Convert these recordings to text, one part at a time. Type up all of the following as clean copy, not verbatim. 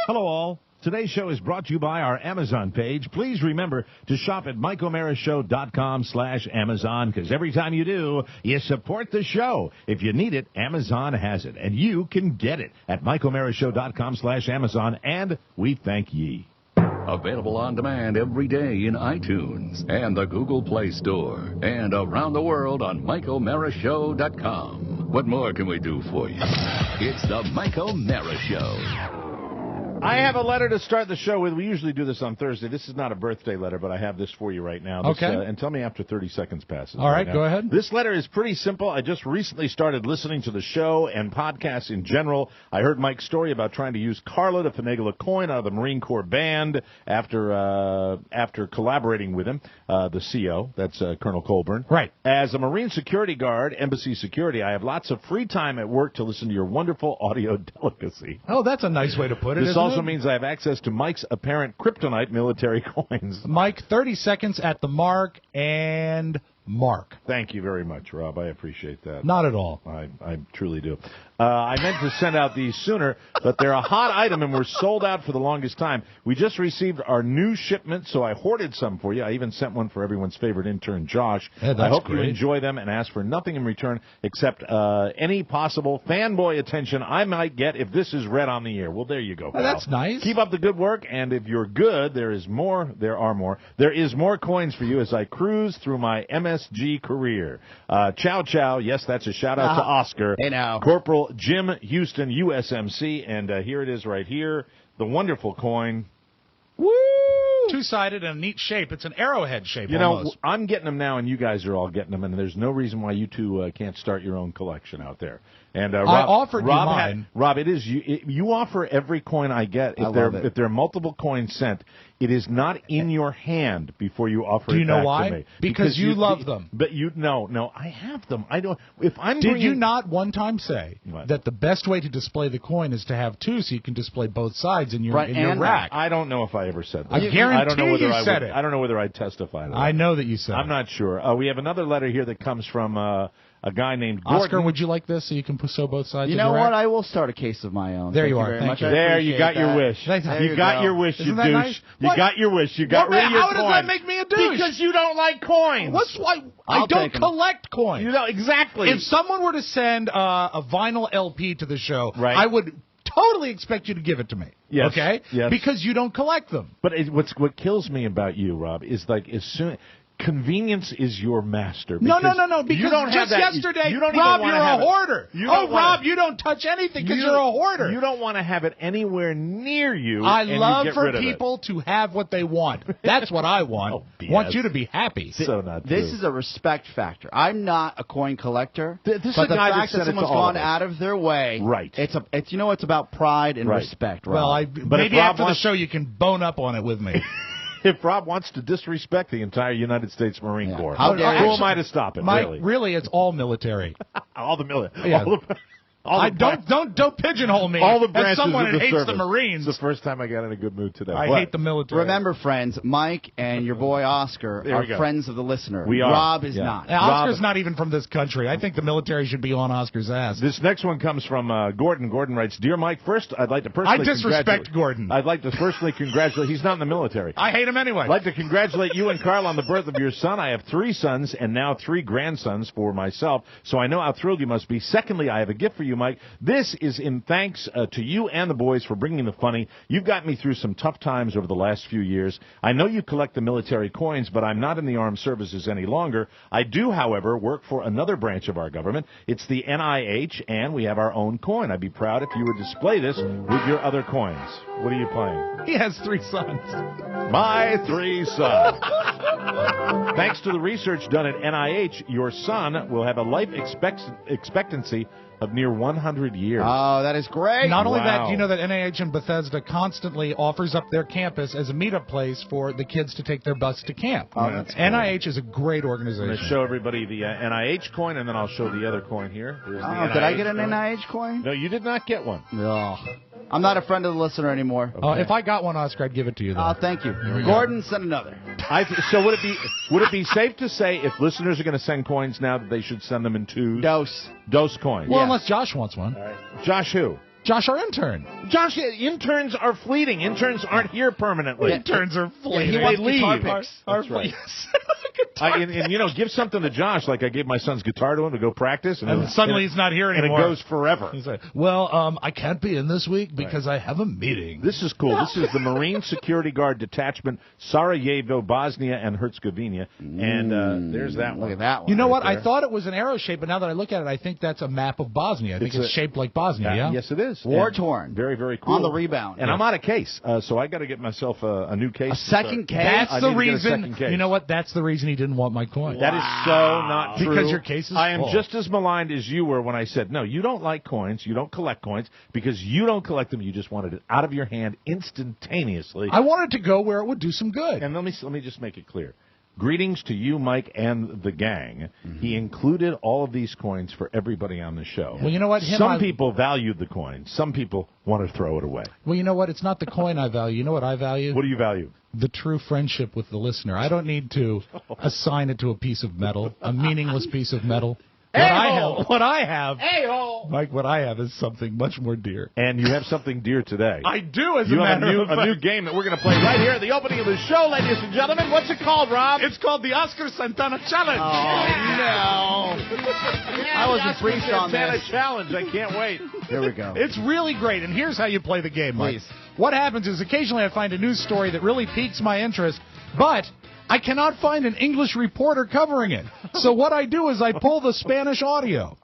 Hello, all. Today's show is brought to you by our Amazon page. Please remember to shop at MikeO'MaraShow.com/Amazon, because every time you do, you support the show. If you need it, Amazon has it, and you can get it at MikeO'MaraShow.com/Amazon, and we thank ye. Available on demand every day in iTunes and the Google Play Store, and around the world on MikeO'MaraShow.com. What more can we do for you? It's the Mike O'Mara Show. I have a letter to start the show with. We usually do this on Thursday. This is not a birthday letter, but I have this for you right now. Okay. And tell me after 30 seconds passes. All right, go ahead. This letter is pretty simple. I just recently started listening to the show and podcasts in general. I heard Mike's story about trying to use Carla to finagle a coin out of the Marine Corps band after collaborating with him, the CO, that's Colonel Colburn. Right. As a Marine security guard, embassy security, I have lots of free time at work to listen to your wonderful audio delicacy. Oh, that's a nice way to put it, This isn't also it? means I have access to Mike's apparent kryptonite military coins. Mike, 30 seconds at the mark and mark. Thank you very much, Rob. I appreciate that. Not at all. I truly do. I meant to send out these sooner, but they're a hot item and were sold out for the longest time. We just received our new shipment, so I hoarded some for you. I even sent one for everyone's favorite intern, Josh. Yeah, that's I hope great. you enjoy them and ask for nothing in return except any possible fanboy attention I might get if this is read on the air. Well, there you go, pal. That's nice. Keep up the good work, and if you're good, there is more coins for you as I cruise through my MSG career. Ciao, ciao. Yes, that's a shout-out to Oscar. Hey, now. Corporal Jim Houston, USMC, and here it is right here, the wonderful coin. Woo! Two-sided and a neat shape. It's an arrowhead shape You almost. know, I'm getting them now, and you guys are all getting them, and there's no reason why you two can't start your own collection out there. And Rob, I offered you Rob mine. Rob, it is you offer every coin I get. If there are multiple coins sent, it is not in your hand before you offer Do you it know back why? to me. Because you love them. But no, I have them. I don't. If I'm Did bringing, you not one time say What? that the best way to display the coin is to have two so you can display both sides in your, Right, in your and rack? I don't know if I ever said that. I guarantee I don't know whether you I said would, it. I don't know whether I'd testify to that. I know that you said I'm it. not sure. We have another letter here that comes from a guy named Gordon. Oscar, would you like this so you can sew both sides You of know your what? rack? I will start a case of my own. There Thank you are. very Thank much. you. I There, you appreciate got your that. wish. There You got your wish, Isn't you that douche. nice? You What? got your wish. You got What, rid of your how does coin. that make me a douche? Because you don't like coins. What's why? I I'll don't take 'em. collect coins. You know, exactly. If someone were to send a vinyl LP to the show, Right. I would totally expect you to give it to me. Yes, Okay? yes. Because you don't collect them. But what kills me about you, Rob, is like as soon convenience is your master. No. Because Because you don't have just that, yesterday, you don't Rob, even you're wanna have a it. hoarder. You don't wanna- Rob, you don't touch anything because you're a hoarder. You don't want to have it anywhere near you. I and you love get for rid of it. people to have what they want. That's what I want. Oh, BS. Want you to be happy. So not This true. is a respect factor. I'm not a coin collector, This is but a the guy that fact said that it to someone's all of gone us. out of their way, Right. It's about pride and Right. respect. Rob. Well, if maybe Rob after wants- the show you can bone up on it with me. If Rob wants to disrespect the entire United States Marine Yeah. Corps, How who dare you. am I to stop it? Mike, really? it's all military. All the military. Yeah. All the Don't pigeonhole me all the as branches someone of who the hates service. the Marines. It's the first time I got in a good mood today. I What? hate the military. Remember, friends, Mike and your boy Oscar There we are go. friends of the listener. We are. Rob is Yeah. not. Now, Oscar's Rob- not even from this country. I think the military should be on Oscar's ass. This next one comes from Gordon. Gordon writes, "Dear Mike, first I'd like to personally I disrespect congratulate- Gordon. I'd like to personally congratulate. He's not in the military. I hate him anyway. I'd like to congratulate you and Carl on the birth of your son. I have 3 sons and now 3 grandsons for myself, so I know how thrilled you must be. Secondly, I have a gift for you, Mike. This is in thanks to you and the boys for bringing the funny. You've got me through some tough times over the last few years. I know you collect the military coins, but I'm not in the armed services any longer. I do, however, work for another branch of our government. It's the NIH, and we have our own coin. I'd be proud if you would display this with your other coins. What are you playing?" He has 3 sons. My 3 sons. Thanks to the research done at NIH, your son will have a life expectancy of near 100 years. Oh, that is great. Not only that, Wow. do you know that NIH and Bethesda constantly offers up their campus as a meetup place for the kids to take their bus to camp. Oh, that's cool. NIH is a great I'm organization. going to show everybody the NIH coin, and then I'll show the other coin here. There's the Oh, did I get an coin. NIH coin? No, you did not get one. No. I'm not a friend of the listener anymore. If I got one, Oscar, I'd give it to you, though. Thank you. Gordon, send another. So would it be safe to say if listeners are going to send coins now that they should send them in 2s? Dose. Dose coins. well, yeah. unless Josh wants one. Josh who? Josh, our intern. Josh, interns are fleeting. Interns aren't here permanently. Interns are fleeting. He wants They leave. guitar picks. That's right. Yes. And give something to Josh, like I gave my son's guitar to him to go practice. And suddenly he's not here anymore. And it goes forever. He's like, well, I can't be in this week because I have a meeting. This is cool. This is the Marine Security Guard Detachment, Sarajevo, Bosnia, and Herzegovina. And there's that one. Look at that one. You know what? there. I thought it was an arrow shape, but now that I look at it, I think that's a map of Bosnia. I think it's shaped like Bosnia, yeah? Yes, it is. War-torn. And very, very cool. On the rebound. And I'm out of case, so I got to get myself a new case. A second case? That's I the need to get a second reason. case. You know what? That's the reason he didn't want my coin. That is so not true. Because your case is I am full. just as maligned as you were when I said, no, you don't like coins, you don't collect coins, because you don't collect them, you just wanted it out of your hand instantaneously. I wanted to go where it would do some good. And let me just make it clear. Greetings to you, Mike, and the gang. He included all of these coins for everybody on the show. Well, you know what? Some people valued the coin. Some people want to throw it away. Well, you know what? It's not the coin I value. You know what I value? What do you value? The true friendship with the listener. I don't need to assign it to a piece of metal, a meaningless piece of metal. What I have, Mike, what I have is something much more dear. And you have something dear today. I do, as You a have matter of a fact. new game that we're going to play right here at the opening of the show, ladies and gentlemen. What's it called, Rob? It's called the Oscar Santana Challenge. I wasn't briefed on Santana this. Challenge. I can't wait. Here we go. It's really great, and here's how you play the game, Mike. Please. What happens is occasionally I find a news story that really piques my interest, but I cannot find an English reporter covering it. So what I do is I pull the Spanish audio.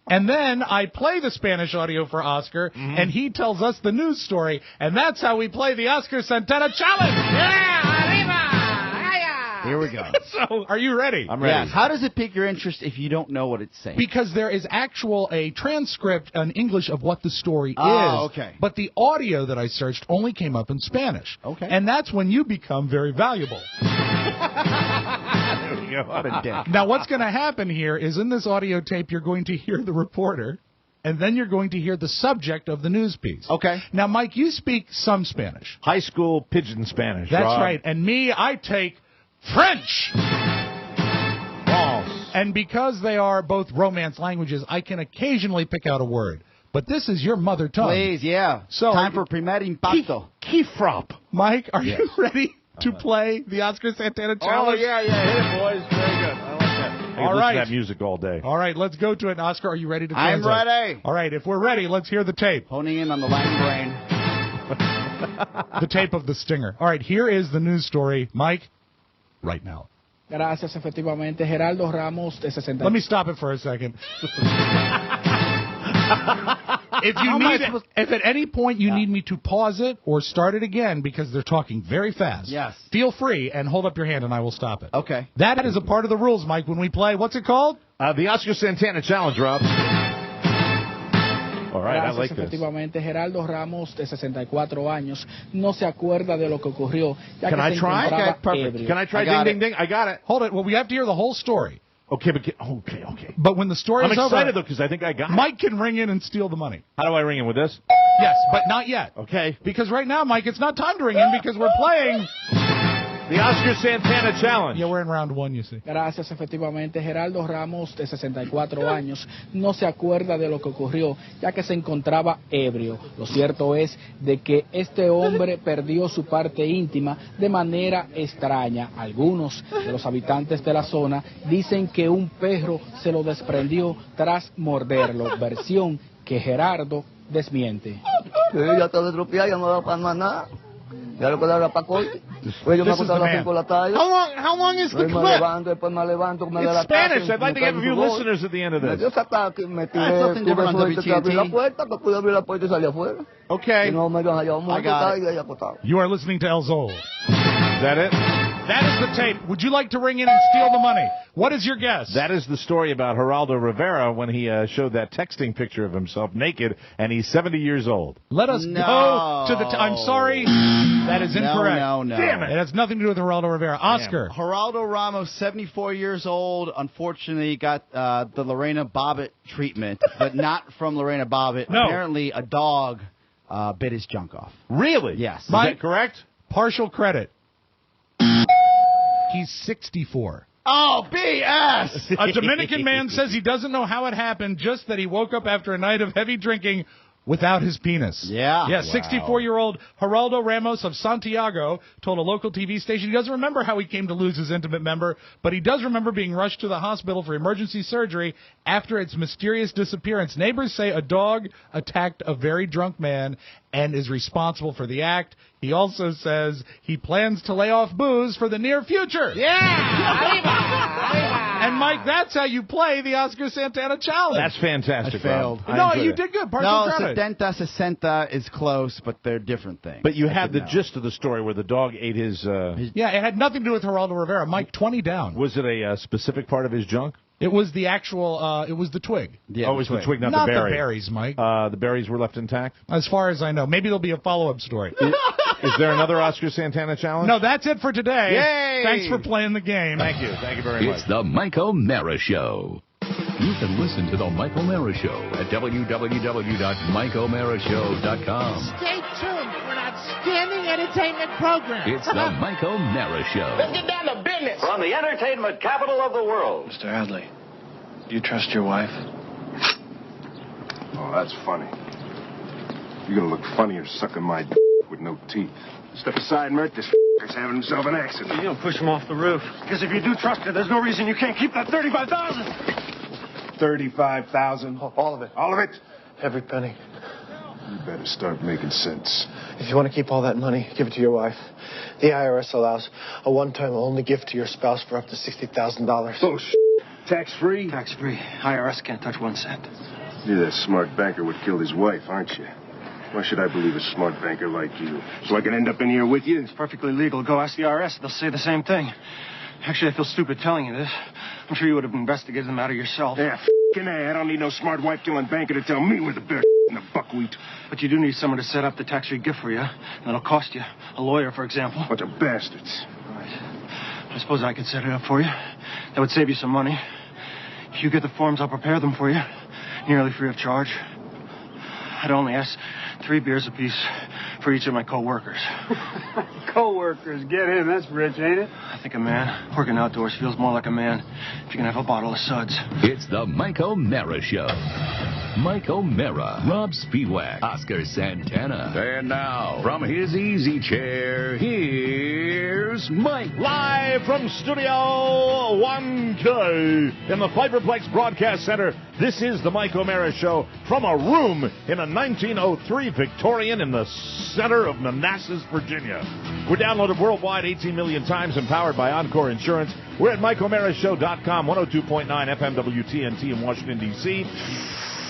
And then I play the Spanish audio for Oscar, and he tells us the news story, and that's how we play the Oscar Santana Challenge. Here we go. So, are you ready? I'm ready. Yes. How does it pique your interest if you don't know what it's saying? Because there is a transcript in English of what the story is. Oh, okay. But the audio that I searched only came up in Spanish. Okay. And that's when you become very valuable. There we go. What a dick. Now, what's going to happen here is in this audio tape, you're going to hear the reporter, and then you're going to hear the subject of the news piece. Okay. Now, Mike, you speak some Spanish. High school pigeon Spanish. That's Rob. right. And me, I take French. False. And because they are both Romance languages, I can occasionally pick out a word. But this is your mother tongue. Please, yeah. So- Time for primer impacto. Keyfrop. Mike, are you ready to play the Oscar Santana Challenge? yeah. Hit it, boys. Very good. I like that. I could listen right. to that music all day. All right, let's go to it. Oscar, are you ready to I'm translate? ready. All right, if we're ready, let's hear the tape. Honing in on the Latin brain. The tape of the stinger. All right, here is the news story. Mike, right now. Gracias, efectivamente. Geraldo Ramos, de 60. Let me stop it for a second. If at any point you need me to pause it or start it again because they're talking very fast, Yes. feel free and hold up your hand and I will stop it. Okay. That is a part of the rules, Mike, when we play. What's it called? The Oscar Santana Challenge, Rob. All right, I Gracias, like this. efectivamente. Geraldo Ramos, de 64 años, no se acuerda de lo que ocurrió, ya Can que I se try? encontraba Okay, perfect. ebrio. Can I try I got ding, ding, ding? I got it. Hold it. Well, we have to hear the whole story. Okay, okay. But when the story I'm is excited, over, though, because I think I got it. Mike can ring in and steal the money. How do I ring in with this? Yes, but not yet. Okay. Because right now, Mike, it's not time to ring in because we're playing. The Oscar Santana Challenge. Yeah, we're in round one, you see. Gracias, efectivamente. Geraldo Ramos, de 64 años, no se acuerda de lo que ocurrió, ya que se encontraba ebrio. Lo cierto es de que este hombre perdió su parte íntima de manera extraña. Algunos de los habitantes de la zona dicen que un perro se lo desprendió tras morderlo, versión que Gerardo desmiente. Sí, ya está estropeada, ya no da para más nada. Ya lo que da para corte. Pues yo me This is acosté a the las man. 5 de la tarde. How long is the Después me clip? levanto, después me levanto, me da It's la Spanish. taza, I'd like to me have a few caigo en listeners at the end of Me dio this. ese ataque, me tiré, That's something tuve different on suerte que abrí la WTNT. puerta, que pude abrir la puerta y salí afuera. Okay. Y no me dejan allá un momento, got it. y ahí acostado. You are listening to El Zol. Is that it? That is the tape. Would you like to ring in and steal the money? What is your guess? That is the story about Geraldo Rivera when he showed that texting picture of himself naked, and he's 70 years old. Let us No. go to the... I'm sorry. That is incorrect. No. Damn It has nothing to do with Geraldo Rivera. Oscar. Geraldo Ramos, 74 years old, unfortunately got the Lorena Bobbitt treatment, but not from Lorena Bobbitt. No. Apparently, a dog bit his junk off. Really? Yes. Is Mike? that correct? Partial credit. He's 64. Oh, BS! A Dominican man says he doesn't know how it happened, just that he woke up after a night of heavy drinking without his penis. Yeah. Yeah, 64-year-old Geraldo Ramos of Santiago told a local TV station he doesn't remember how he came to lose his intimate member, but he does remember being rushed to the hospital for emergency surgery after its mysterious disappearance. Neighbors say a dog attacked a very drunk man and is responsible for the act. He also says he plans to lay off booze for the near future. And, Mike, that's how you play the Oscar Santana Challenge. That's fantastic. I failed. Rob. No, enjoyed you it. did good. No, Partial credit. 70-60 is close, but they're different things. But you had the know. gist of the story where the dog ate his... Yeah, it had nothing to do with Geraldo Rivera. Mike, 20 down. was it a specific part of his junk? It was the actual, it was the twig. Yeah, Oh, it was the twig, not Not the berry. the berries, Mike. The berries were left intact? As far as I know. Maybe there'll be a follow-up story. Is there another Oscar Santana challenge? No, that's it for today. Yay! Thanks for playing the game. Thank you. Thank you very much. It's the Mike O'Mara Show. You can listen to the Mike O'Mara Show at www.mikeomarashow.com. Stay tuned for an outstanding entertainment program. It's the Mike O'Mara Show. Let's get down to business. From the entertainment capital of the world. Mr. Hadley, do you trust your wife? Oh, that's funny. You're gonna look funnier sucking my d with no teeth. Step aside, Mert. This is having himself an accident. You don't push him off the roof. Because if you do trust her, there's no reason you can't keep that $35,000. 35,000. All of it. All of it? Every penny. You better start making sense. If you want to keep all that money, give it to your wife. The IRS allows a one-time only gift to your spouse for up to $60,000. Oh, tax-free? Tax-free. IRS can't touch 1 cent. You're that smart banker what killed his wife, aren't you? Why should I believe a smart banker like you? So I can end up in here with you? It's perfectly legal. Go ask the IRS. They'll say the same thing. Actually, I feel stupid telling you this. I'm sure you would have investigated the matter yourself. Yeah, f***ing A. I don't need no smart wife-killing banker to tell me where the bear in the buckwheat. But you do need someone to set up the tax-free gift for you. And it'll cost you. A lawyer, for example. Bunch of bastards. Right. I suppose I could set it up for you. That would save you some money. If you get the forms, I'll prepare them for you. Nearly free of charge. I'd only ask 3 beers apiece for each of my co-workers. Co-workers, get in. That's rich, ain't it? I think a man working outdoors feels more like a man if you can have a bottle of suds. It's the Mike O'Mara Show. Mike O'Mara, Rob Spiewak, Oscar Santana. And now, from his easy chair, here's Mike. Live from Studio 1K in the Fiberplex Broadcast Center, this is the Mike O'Mara Show from a room in a 1903 Victorian in the center of Manassas, Virginia. We're downloaded worldwide 18 million times and powered by Encore Insurance. We're at MikeO'MaraShow.com, 102.9 FM WTNT in Washington, D.C.,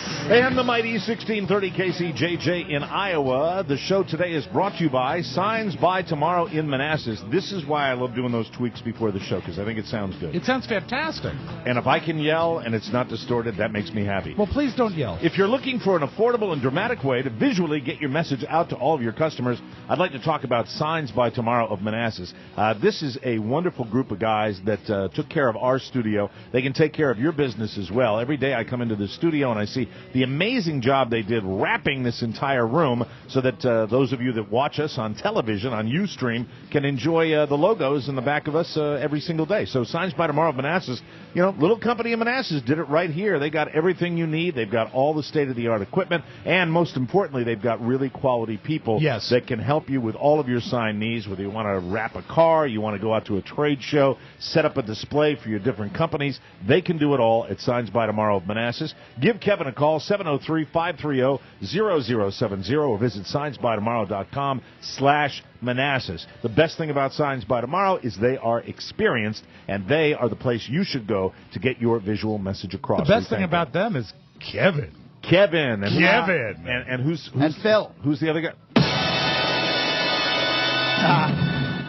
and the mighty 1630 KCJJ in Iowa. The show today is brought to you by Signs by Tomorrow in Manassas. This is why I love doing those tweaks before the show, because I think it sounds good. It sounds fantastic. And if I can yell and it's not distorted, that makes me happy. Well, please don't yell. If you're looking for an affordable and dramatic way to visually get your message out to all of your customers, I'd like to talk about Signs by Tomorrow of Manassas. This is a wonderful group of guys that took care of our studio. They can take care of your business as well. Every day I come into the studio and I see the amazing job they did wrapping this entire room so that those of you that watch us on television, on Ustream, can enjoy the logos in the back of us every single day. So Signs by Tomorrow of Manassas, you know, little company in Manassas did it right here. They got everything you need. They've got all the state-of-the-art equipment, and most importantly, they've got really quality people that can help you with all of your sign needs, whether you want to wrap a car, you want to go out to a trade show, set up a display for your different companies. They can do it all at Signs by Tomorrow of Manassas. Give Kevin a call, 703-530-0070, or visit signsbytomorrow.com/Manassas. The best thing about Signs by Tomorrow is they are experienced, and they are the place you should go to get your visual message across. The best thing about them is Kevin. Kevin. And Kevin. And who's and Phil. Who's the other guy?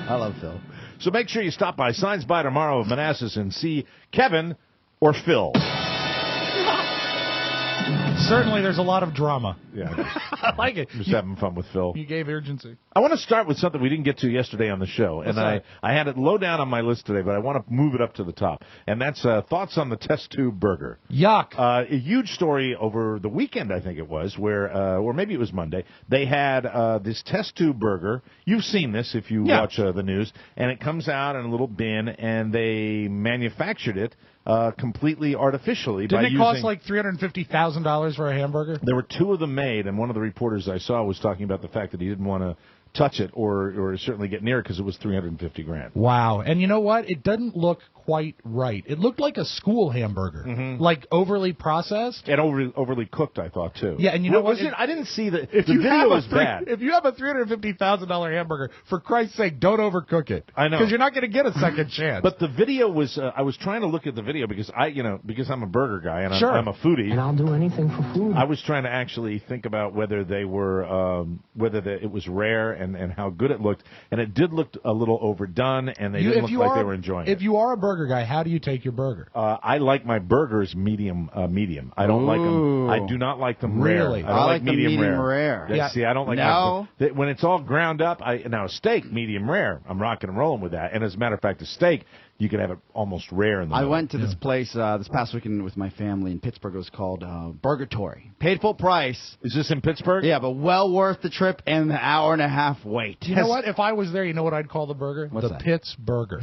I love Phil. So make sure you stop by Signs by Tomorrow of Manassas and see Kevin or Phil. Certainly, there's a lot of drama. Yeah, I like it. Just having fun with Phil. You gave urgency. I want to start with something we didn't get to yesterday on the show, and I had it low down on my list today, but I want to move it up to the top, and that's thoughts on the test tube burger. Yuck. A huge story over the weekend, I think it was, where, or maybe it was Monday, they had this test tube burger. You've seen this if you watch the news, and it comes out in a little bin, and they manufactured it completely artificially. Didn't by it cost using, like $350,000 for a hamburger? There were 2 of them made, and one of the reporters I saw was talking about the fact that he didn't want to touch it or certainly get near it because it was $350,000. Wow. And you know what? It doesn't look quite right. It looked like a school hamburger, like overly processed. And overly cooked, I thought, too. Yeah, and you know what? I didn't see the video was bad. If you have a $350,000 hamburger, for Christ's sake, don't overcook it. I know. Because you're not going to get a second chance. But the video was, I was trying to look at the video because because I'm a burger guy and Sure. I'm a foodie. And I'll do anything for food. I was trying to actually think about whether they were, it was rare and how good it looked. And it did look a little overdone, and they didn't look like they were enjoying it. If you are a burger guy, how do you take your burger? I like my burgers medium. I don't like them. I do not like them Really? rare. I don't like medium rare. rare. Yeah. See, I don't like when it's all ground up. Now a steak medium rare. I'm rocking and rolling with that. And as a matter of fact, a steak you can have it almost rare in the middle. I went to this place this past weekend with my family in Pittsburgh. It was called Burgatory. Paid full price. Is this in Pittsburgh? Yeah, but well worth the trip and the hour and a half wait. You know what? If I was there, you know what I'd call the burger? What's the that? Pitts Burger.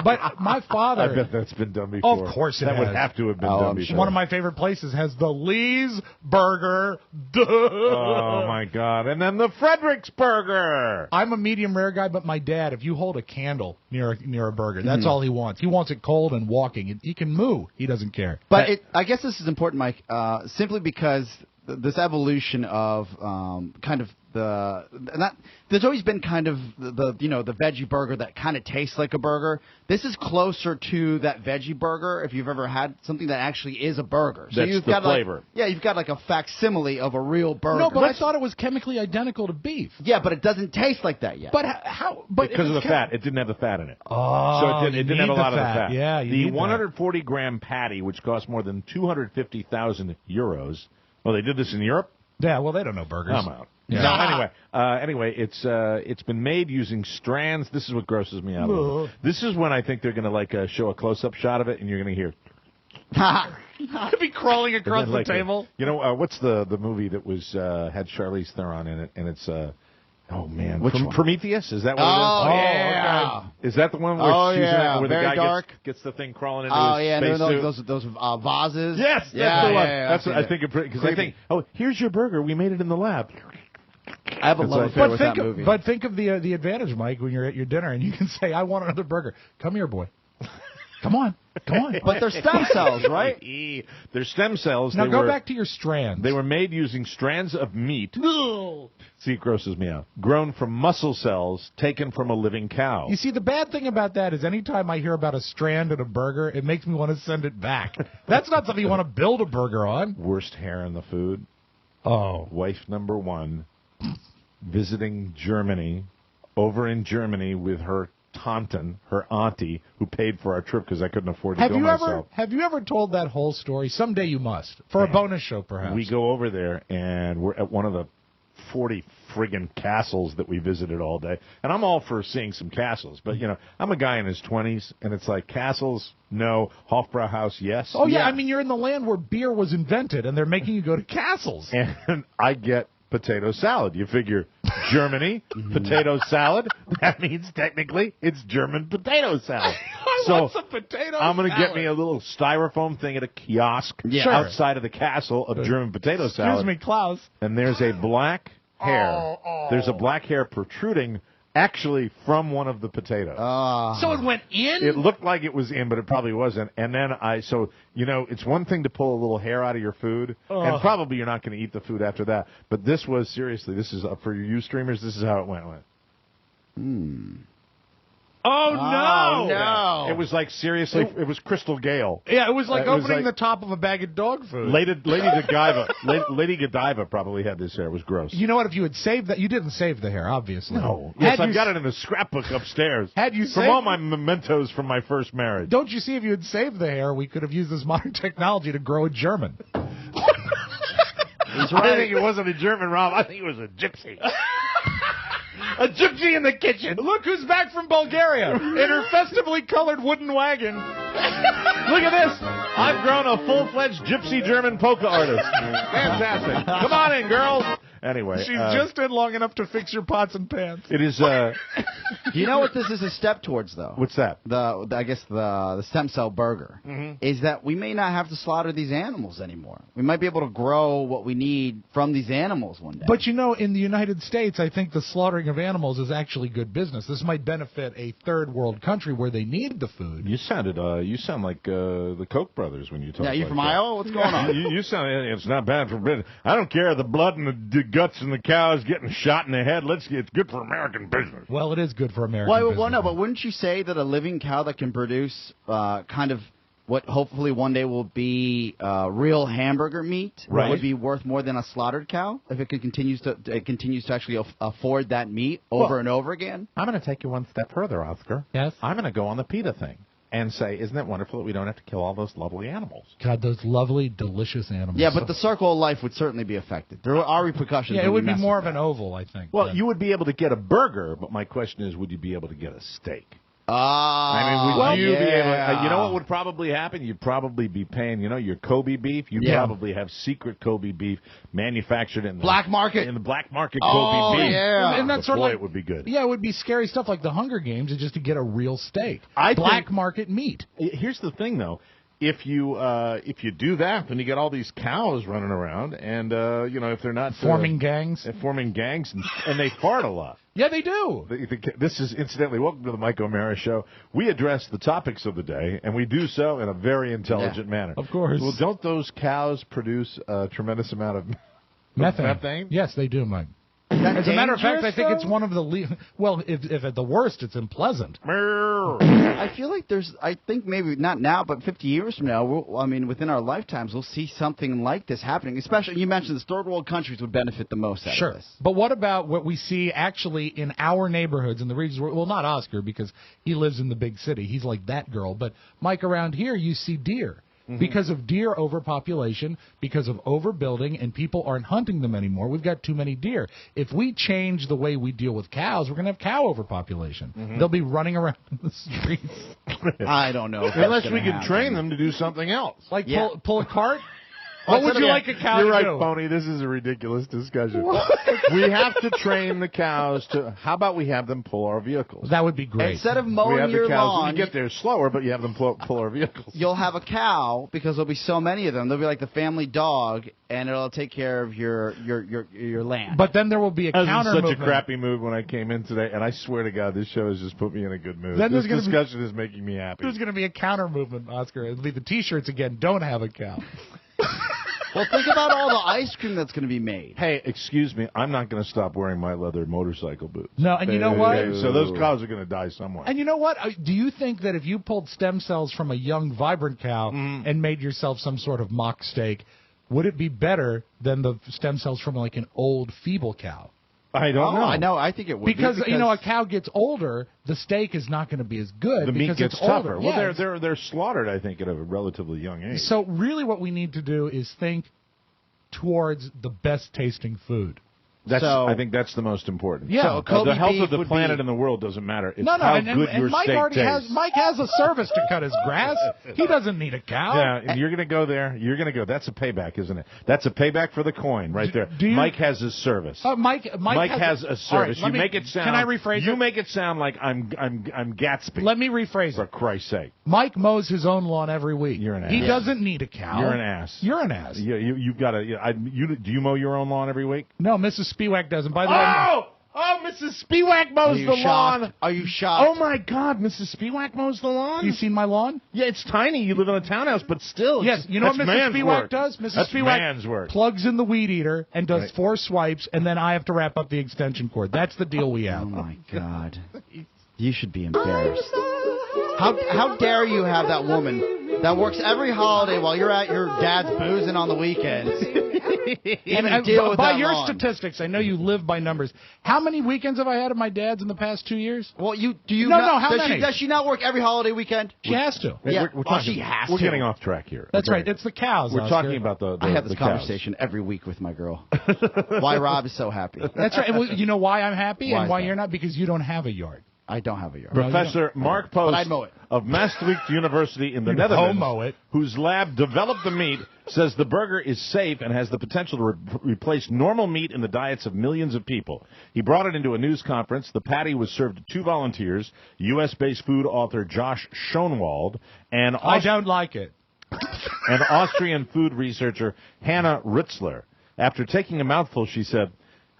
But my father... I bet that's been done before. Of course it That has. would have to have been done before. One of my favorite places has the Lee's Burger. Duh. Oh, my God. And then the Frederick's Burger. I'm a medium rare guy, but my dad, if you hold a candle near a burger, that's all he wants. He wants it cold and walking. He can moo. He doesn't care. But I guess this is important, Mike, simply because this evolution of kind of there's always been kind of the veggie burger that kind of tastes like a burger. This is closer to that veggie burger if you've ever had something that actually is a burger. So That's you've the got flavor. You've got like a facsimile of a real burger. No, but I thought it was chemically identical to beef. Yeah, but it doesn't taste like that yet. But how? But because of the fat. It didn't have the fat in it. Oh, so it didn't have a lot of the fat. Yeah, the 140-gram patty, which cost more than 250,000 euros. Well, they did this in Europe? Yeah, well, they don't know burgers. I'm out. Yeah. No, anyway, it's been made using strands. This is what grosses me out a little bit. This is when I think they're going to show a close-up shot of it, and you're going to hear. Could be crawling across the table. What's the movie that was had Charlize Theron in it, and it's oh man, which one? Prometheus? Is that what it is? Oh yeah. Okay. Is that the one where where very the guy dark. Gets the thing crawling into his spacesuit? those vases. Yes, that's the one. That's what I I think because I think, oh, here's your burger. We made it in the lab. I have a love affair with that movie. But think of the advantage, Mike, when you're at your dinner and you can say, "I want another burger." Come here, boy. Come on. But they're stem cells, right? They're stem cells. Now go back to your strands. They were made using strands of meat. See, it grosses me out. Grown from muscle cells taken from a living cow. You see, the bad thing about that is anytime I hear about a strand in a burger, it makes me want to send it back. That's not something you want to build a burger on. Worst hair in the food. Oh. Wife number one visiting Germany, over in Germany with her Tanten, her auntie, who paid for our trip because I couldn't afford to go myself. Have you ever told that whole story? Someday you must. For a bonus show, perhaps. We go over there, and we're at one of the 40 friggin' castles that we visited all day. And I'm all for seeing some castles. But, I'm a guy in his 20s, and it's like castles, no. Hofbrauhaus, yes. Oh, yeah. I mean, you're in the land where beer was invented, and they're making you go to castles. And I get potato salad. You figure Germany, potato salad, that means technically it's German potato salad. I want some potato I'm going to salad. get me a little styrofoam thing at a kiosk outside of the castle of German potato salad. Excuse me, Klaus. And there's a black hair. There's a black hair protruding actually from one of the potatoes. So it went in? It looked like it was in, but it probably wasn't. And then it's one thing to pull a little hair out of your food, and probably you're not going to eat the food after that. But this was, seriously, this is, for you streamers, this is how it went. Oh, no! No. It was like, seriously, it was Crystal Gale. Yeah, it was like opening the top of a bag of dog food. Lady Godiva probably had this hair. It was gross. You know what? If you had saved that, you didn't save the hair, obviously. No. Yes, I've got it in the scrapbook upstairs. From all my mementos from my first marriage. Don't you see, if you had saved the hair, we could have used this modern technology to grow a German. That's right. I think it wasn't a German, Rob. I think it was a gypsy. A gypsy in the kitchen. Look who's back from Bulgaria in her festively colored wooden wagon. Look at this. I've grown a full-fledged gypsy German polka artist. Fantastic. Come on in, girls. Anyway, She's just in long enough to fix your pots and pans. It is. You know what this is a step towards, though? What's that? I guess the stem cell burger is that we may not have to slaughter these animals anymore. We might be able to grow what we need from these animals one day. But in the United States, I think the slaughtering of animals is actually good business. This might benefit a third world country where they need the food. You sound like the Koch brothers when you talk. Yeah, you like from that. Iowa? What's going on? You sound. It's not bad for business. I don't care the blood and the guts and the cows getting shot in the head. It's good for American business. Well, it is good for American business. Well, no, but wouldn't you say that a living cow that can produce kind of what hopefully one day will be real hamburger meat would be worth more than a slaughtered cow if it continues to actually afford that meat over and over again? I'm going to take you one step further, Oscar. Yes? I'm going to go on the PETA thing and say, isn't it wonderful that we don't have to kill all those lovely animals? God, those lovely, delicious animals. Yeah, but the circle of life would certainly be affected. There are repercussions. Yeah, it would be more of an oval, I think. Well, you would be able to get a burger, but my question is, would you be able to get a steak? Would you be able? You know what would probably happen? You'd probably be paying, your Kobe beef. You'd probably have secret Kobe beef manufactured in the black market. In the black market, Kobe beef. Yeah, and that's sort of like, it would be good. Yeah, it would be scary stuff like the Hunger Games, just to get a real steak. Black market meat. Here's the thing, though. If you do that, then you get all these cows running around, and if they're not forming gangs, and they fart a lot. Yeah, they do. This is incidentally, welcome to the Mike O'Mara Show. We address the topics of the day, and we do so in a very intelligent manner. Of course. Well, don't those cows produce a tremendous amount of methane? Yes, they do, Mike. As a matter of fact, I think it's one of the well, if at the worst, it's unpleasant. I feel like I think maybe not now, but 50 years from now, within our lifetimes, we'll see something like this happening. Especially, you mentioned the third world countries would benefit the most out of this. But what about what we see actually in our neighborhoods, in the regions where, well, not Oscar, because he lives in the big city. He's like that girl. But, Mike, around here, you see deer. Because of deer overpopulation, because of overbuilding, and people aren't hunting them anymore. We've got too many deer. If we change the way we deal with cows, we're going to have cow overpopulation. They'll be running around in the streets. I don't know. Unless we can train them to do something else. Like pull a cart? What would you like a cow to do? You're right, Pony. This is a ridiculous discussion. We have to train the cows to... How about we have them pull our vehicles? That would be great. Instead of mowing your lawn... You get there slower, but you have them pull our vehicles. You'll have a cow, because there'll be so many of them. They'll be like the family dog, and it'll take care of your land. But then there will be a counter movement. Such a crappy mood when I came in today, and I swear to God, this show has just put me in a good mood. Then this discussion is making me happy. There's going to be a counter movement, Oscar. It'll be the T-shirts again. Don't have a cow. Well, think about all the ice cream that's going to be made. Hey, excuse me. I'm not going to stop wearing my leather motorcycle boots. No, and you know what? So those cows are going to die somewhere. And you know what? Do you think that if you pulled stem cells from a young, vibrant cow and made yourself some sort of mock steak, would it be better than the stem cells from like an old, feeble cow? I don't know. I know. I think it would because a cow gets older, the steak is not going to be as good. The meat gets tougher. Older. Well, they're slaughtered, I think, at a relatively young age. So really, what we need to do is think towards the best tasting food. I think that's the most important. Yeah, so the health of the planet and the world doesn't matter. It's how good your Mike steak tastes. Mike has a service to cut his grass. He doesn't need a cow. Yeah, and you're going to go there. You're going to go. That's a payback, isn't it? That's a payback for the coin right there. Mike has his service. Mike has a service. Right, make it sound. Can I rephrase it? You make it sound like I'm Gatsby. Let me rephrase for it. Christ's sake. Mike mows his own lawn every week. You're an ass. He doesn't need a cow. You're an ass. You're an ass. You've got to. Do you mow your own lawn every week? No, Mrs. Spiewak doesn't. By the way. Mrs. Spiewak mows the lawn. Are you shocked? Oh, my God. Mrs. Spiewak mows the lawn? You seen my lawn? Yeah, it's tiny. You live in a townhouse, but still. Yes, you know what Mrs. Spiewak does? Mrs. Spiewak plugs in the weed eater and does 4 swipes, and then I have to wrap up the extension cord. That's the deal we have. Oh, my God. You should be embarrassed. How dare you have that woman that works every holiday while you're at your dad's boozing on the weekends? And by your statistics, I know you live by numbers. How many weekends have I had at my dad's in the past 2 years? Well, how many? Does she not work every holiday weekend? She has to. Yeah, she has to. We're getting off track here. That's right. It's the cows. We're talking about the I have this cows. conversation every week with my girl. Why Rob is so happy. That's right. Well, you know why I'm happy and why you're not? Because you don't have a yard. I don't have a yard. Professor Mark But Post I'd mow it. of Maastricht University in the You'd Netherlands, mow it. whose lab developed the meat, says the burger is safe and has the potential to replace normal meat in the diets of millions of people. He brought it into a news conference. The patty was served to 2 volunteers, U.S.-based food author Josh Schoenwald and I don't like it. and Austrian food researcher Hannah Ritzler. After taking a mouthful, she said,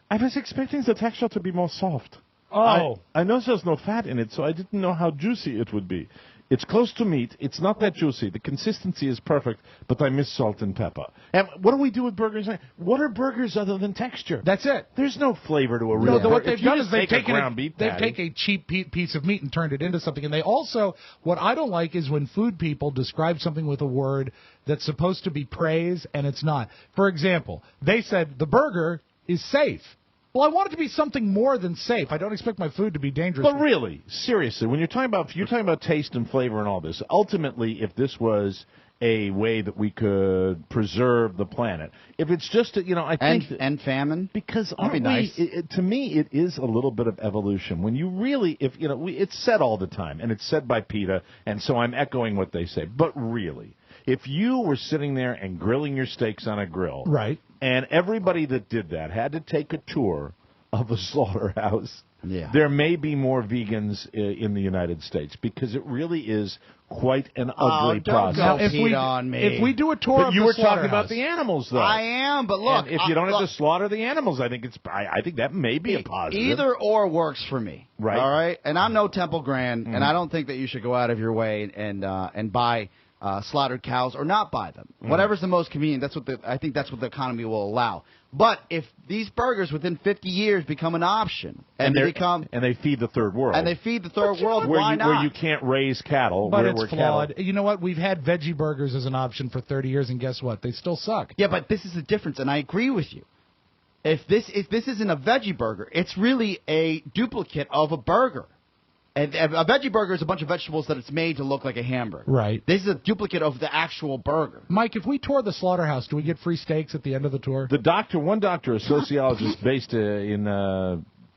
"I was expecting the texture to be more soft. Oh. I know there's no fat in it, so I didn't know how juicy it would be. It's close to meat. It's not that juicy. The consistency is perfect, but I miss salt and pepper." And what do we do with burgers? What are burgers other than texture? That's it. There's no flavor to a real burger. What they've If you done just is they've take a taken ground beef patty- a cheap piece of meat and turned it into something. And they also, what I don't like is when food people describe something with a word that's supposed to be praise and it's not. For example, they said the burger is safe. Well, I want it to be something more than safe. I don't expect my food to be dangerous. But really, seriously, when you're talking about taste and flavor and all this, ultimately, if this was a way that we could preserve the planet, if it's just I think and famine, because that'd be nice. To me, it is a little bit of evolution. When you really, it's said all the time, and it's said by PETA, and so I'm echoing what they say. But really, if you were sitting there and grilling your steaks on a grill, right? And everybody that did that had to take a tour of a slaughterhouse, there may be more vegans in the United States because it really is quite an ugly process. Now, if we do a tour of you the were talking slaughterhouse- about the animals, though. I am, but look, and if you don't have to slaughter the animals, I think that may be a positive. Either or works for me, right? All right, and I'm no Temple Grand, and I don't think that you should go out of your way and buy slaughtered cows or not buy them. Whatever's the most convenient. I think that's what the economy will allow. But if these burgers within 50 years become an option and they feed the third world, why not? Where you can't raise cattle, but it's flawed. You know what? We've had veggie burgers as an option for 30 years, and guess what? They still suck. Yeah, but this is the difference, and I agree with you. If this isn't a veggie burger, it's really a duplicate of a burger. And a veggie burger is a bunch of vegetables that it's made to look like a hamburger. Right. This is a duplicate of the actual burger. Mike, if we tour the slaughterhouse, do we get free steaks at the end of the tour? One doctor, a sociologist based in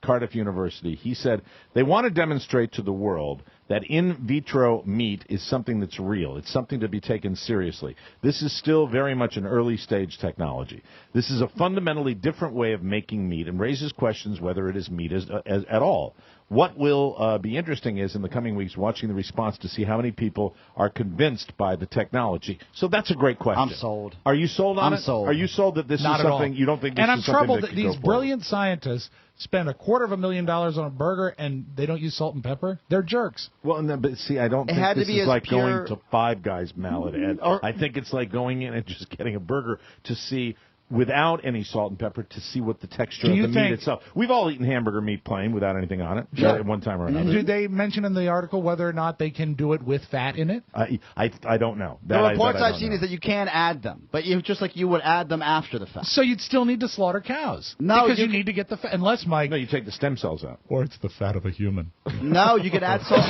Cardiff University, he said they want to demonstrate to the world that in vitro meat is something that's real. It's something to be taken seriously. This is still very much an early stage technology. This is a fundamentally different way of making meat and raises questions whether it is meat at all. What will be interesting is in the coming weeks watching the response to see how many people are convinced by the technology. So that's a great question. I'm sold. Are you sold on it? I'm sold. Are you sold that this Not is at something all. you don't think this and I'm is something troubled that that could go these brilliant scientists spend $250,000 on a burger and they don't use salt and pepper? They're jerks. Well, but see, I don't think this is like going to Five Guys, Mallet, Ed. I think it's like going in and just getting a burger to see, without any salt and pepper, to see what the texture of the meat itself. We've all eaten hamburger meat plain without anything on it, at one time or another. Do they mention in the article whether or not they can do it with fat in it? I don't know. The reports I've seen is that you can add them, but just like you would add them after the fact. So you'd still need to slaughter cows. No, because you need to get the fat. Unless, Mike... No, you take the stem cells out. Or it's the fat of a human. No, you can add salt.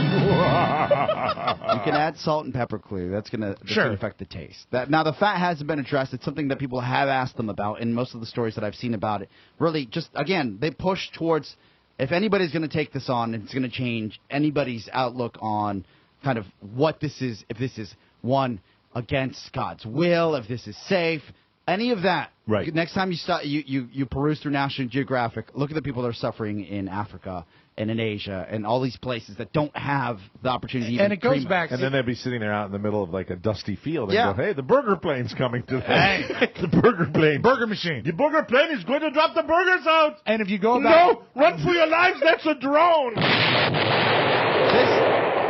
You can add salt and pepper, clearly. That's going to affect the taste. Now, the fat hasn't been addressed. It's something that people have asked them about, and most of the stories that I've seen about it really just, again, they push towards, if anybody's going to take this on, it's going to change anybody's outlook on kind of what this is, if this is, one, against God's will, if this is safe, any of that. Right. Next time you peruse through National Geographic, look at the people that are suffering in Africa and in Asia and all these places that don't have the opportunity. And it goes back. And then they'd be sitting there out in the middle of like a dusty field and go, "Hey, the burger plane's coming today. Hey, the burger plane, burger machine. The burger plane is going to drop the burgers out." And if you go back, no, run for your lives! That's a drone.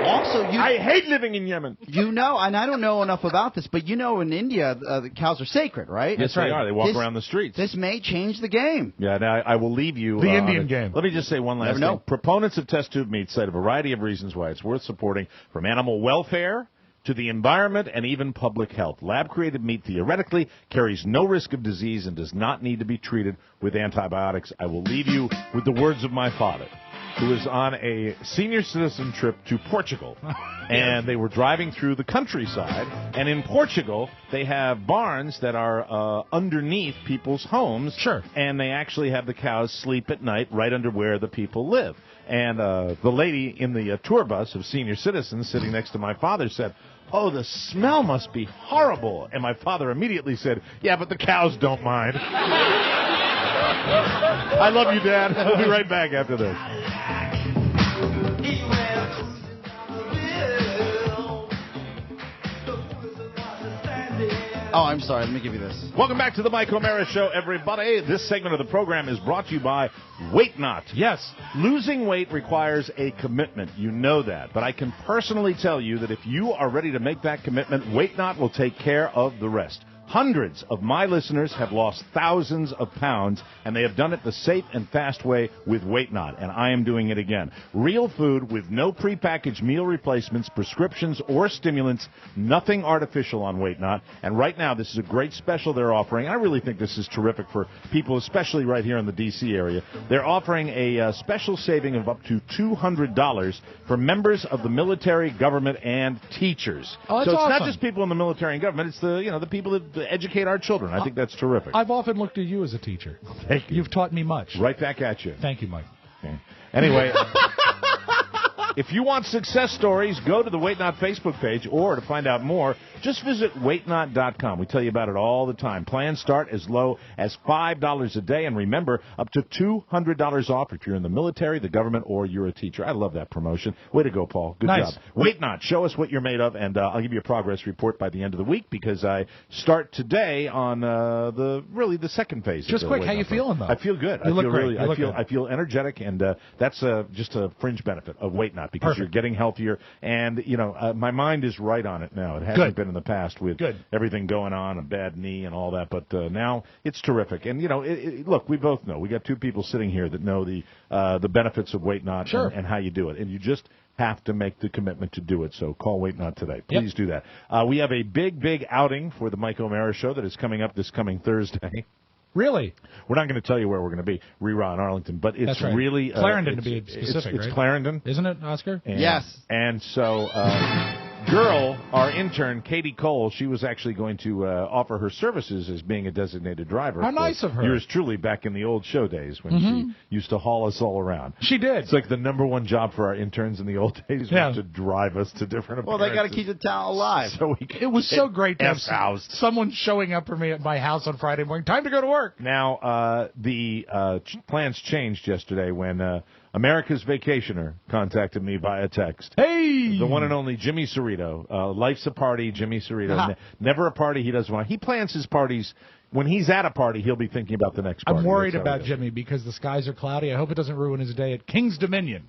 I hate living in Yemen. You know, and I don't know enough about this, but you know, in India, the cows are sacred, right? Yes, they are. They walk around the streets. This may change the game. Yeah, now I will leave you the Indian game. Let me just say one last thing. Proponents of test tube meat cite a variety of reasons why it's worth supporting, from animal welfare to the environment and even public health. Lab-created meat theoretically carries no risk of disease and does not need to be treated with antibiotics. I will leave you with the words of my father. who was on a senior citizen trip to Portugal. And they were driving through the countryside. And in Portugal, they have barns that are underneath people's homes. Sure. And they actually have the cows sleep at night right under where the people live. And the lady in the tour bus of senior citizens sitting next to my father said, "Oh, the smell must be horrible." And my father immediately said, "Yeah, but the cows don't mind." I love you, Dad. We'll be right back after this. Oh, I'm sorry. Let me give you this. Welcome back to the Mike O'Mara Show, everybody. This segment of the program is brought to you by Weight Not. Yes. Losing weight requires a commitment. You know that. But I can personally tell you that if you are ready to make that commitment, Weight Not will take care of the rest. Hundreds of my listeners have lost thousands of pounds, and they have done it the safe and fast way with Weight Not, and I am doing it again. Real food with no prepackaged meal replacements, prescriptions, or stimulants, nothing artificial on Weight Not. And right now, this is a great special they're offering. I really think this is terrific for people, especially right here in the D.C. area. They're offering a special saving of up to $200 for members of the military, government, and teachers. Oh, that's so it's awesome. not just people in the military and government, it's the people that educate our children. I think that's terrific. I've often looked at you as a teacher. Thank you. You've taught me much. Right back at you. Thank you, Mike. Okay. Anyway, if you want success stories, go to the Weight Not Facebook page, or to find out more, just visit weightnot.com. We tell you about it all the time. Plans start as low as $5 a day, and remember, up to $200 off if you're in the military, the government, or you're a teacher. I love that promotion. Way to go, Paul. Good Nice. job. Weight Not. Show us what you're made of, and I'll give you a progress report by the end of the week, because I start today on the second phase. Just of the quick, Weight how Not you program. feeling, though? I feel good. You look great. I feel energetic, and that's just a fringe benefit of Weight Not, because you're getting healthier, and my mind is right on it now. It hasn't been in the past with everything going on, a bad knee and all that, but now it's terrific. And look, we both know, we got two people sitting here that know the benefits of Weight Not and how you do it, and you just have to make the commitment to do it. So call Weight Not today. Please do that. We have a big outing for the Mike O'Mara Show that is coming up this coming Thursday. Really? We're not going to tell you where we're going to be, Rerun, Arlington, but it's really... Clarendon, to be specific, It's right? Clarendon. Isn't it, Oscar? And, yes. And so... Girl, our intern, Katie Cole, she was actually going to offer her services as being a designated driver. How nice of her. Yours truly back in the old show days when she used to haul us all around. She did. It's like the number one job for our interns in the old days was to drive us to different appearances. Well, they got to keep the town alive. So we it was so great to have housed. someone showing up for me at my house on Friday morning. Time to go to work. Now, the plans changed yesterday when... America's Vacationer contacted me via text. Hey! The one and only Jimmy Cerrito. Life's a party, Jimmy Cerrito. Never a party he doesn't want. He plans his parties. When he's at a party, he'll be thinking about the next party. I'm worried about Jimmy because the skies are cloudy. I hope it doesn't ruin his day at King's Dominion.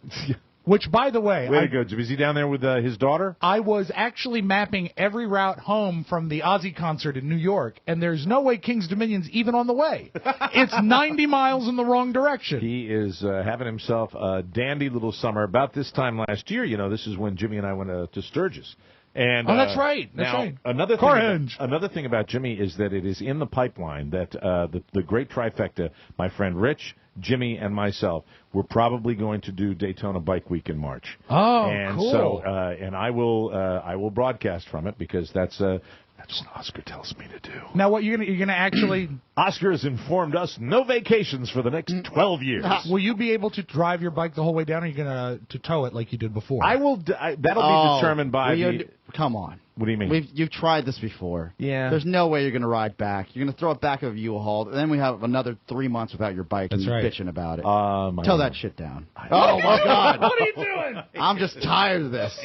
Which, by the way... Way to go, Jimmy. Is he down there with his daughter? I was actually mapping every route home from the Ozzy concert in New York, and there's no way King's Dominion's even on the way. It's 90 miles in the wrong direction. He is having himself a dandy little summer. About this time last year, this is when Jimmy and I went to Sturgis. And, that's right. That's now, right. Another thing about Jimmy is that it is in the pipeline that the great trifecta, my friend Rich, Jimmy, and myself, we're probably going to do Daytona Bike Week in March. Oh, and cool. So, and I will broadcast from it because that's what Oscar tells me to do. Now, what you're gonna actually? Oscar has informed us no vacations for the next 12 years. Will you be able to drive your bike the whole way down, or are you gonna to tow it like you did before? I will. That'll be determined by. Come on. What do you mean? You've tried this before. Yeah. There's no way you're going to ride back. You're going to throw it back of U-Haul, and then we have another 3 months without your bike and bitching about it. Tell that shit down. Oh, my God. What are you doing? I'm just tired of this.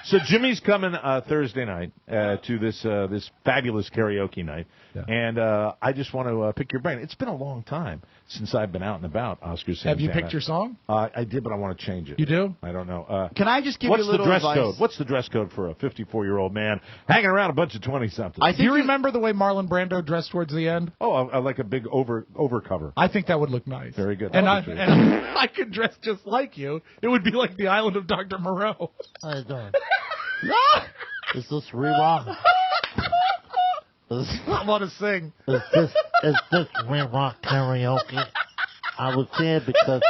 So Jimmy's coming Thursday night to this fabulous karaoke night, and I just want to pick your brain. It's been a long time since I've been out and about, Oscar Santana. Have you picked your song? I did, but I want to change it. You do? I don't know. Can I just give you a little advice? Code? What's the dress code for a 54-year-old man hanging around a bunch of 20-somethings? Do you remember the way Marlon Brando dressed towards the end? Oh, I like a big overcover. I think that would look nice. Very good. And I could dress just like you. It would be like the island of Dr. Moreau. How you doing? Is this rerun? I want to sing. Is this rerun karaoke? I was here because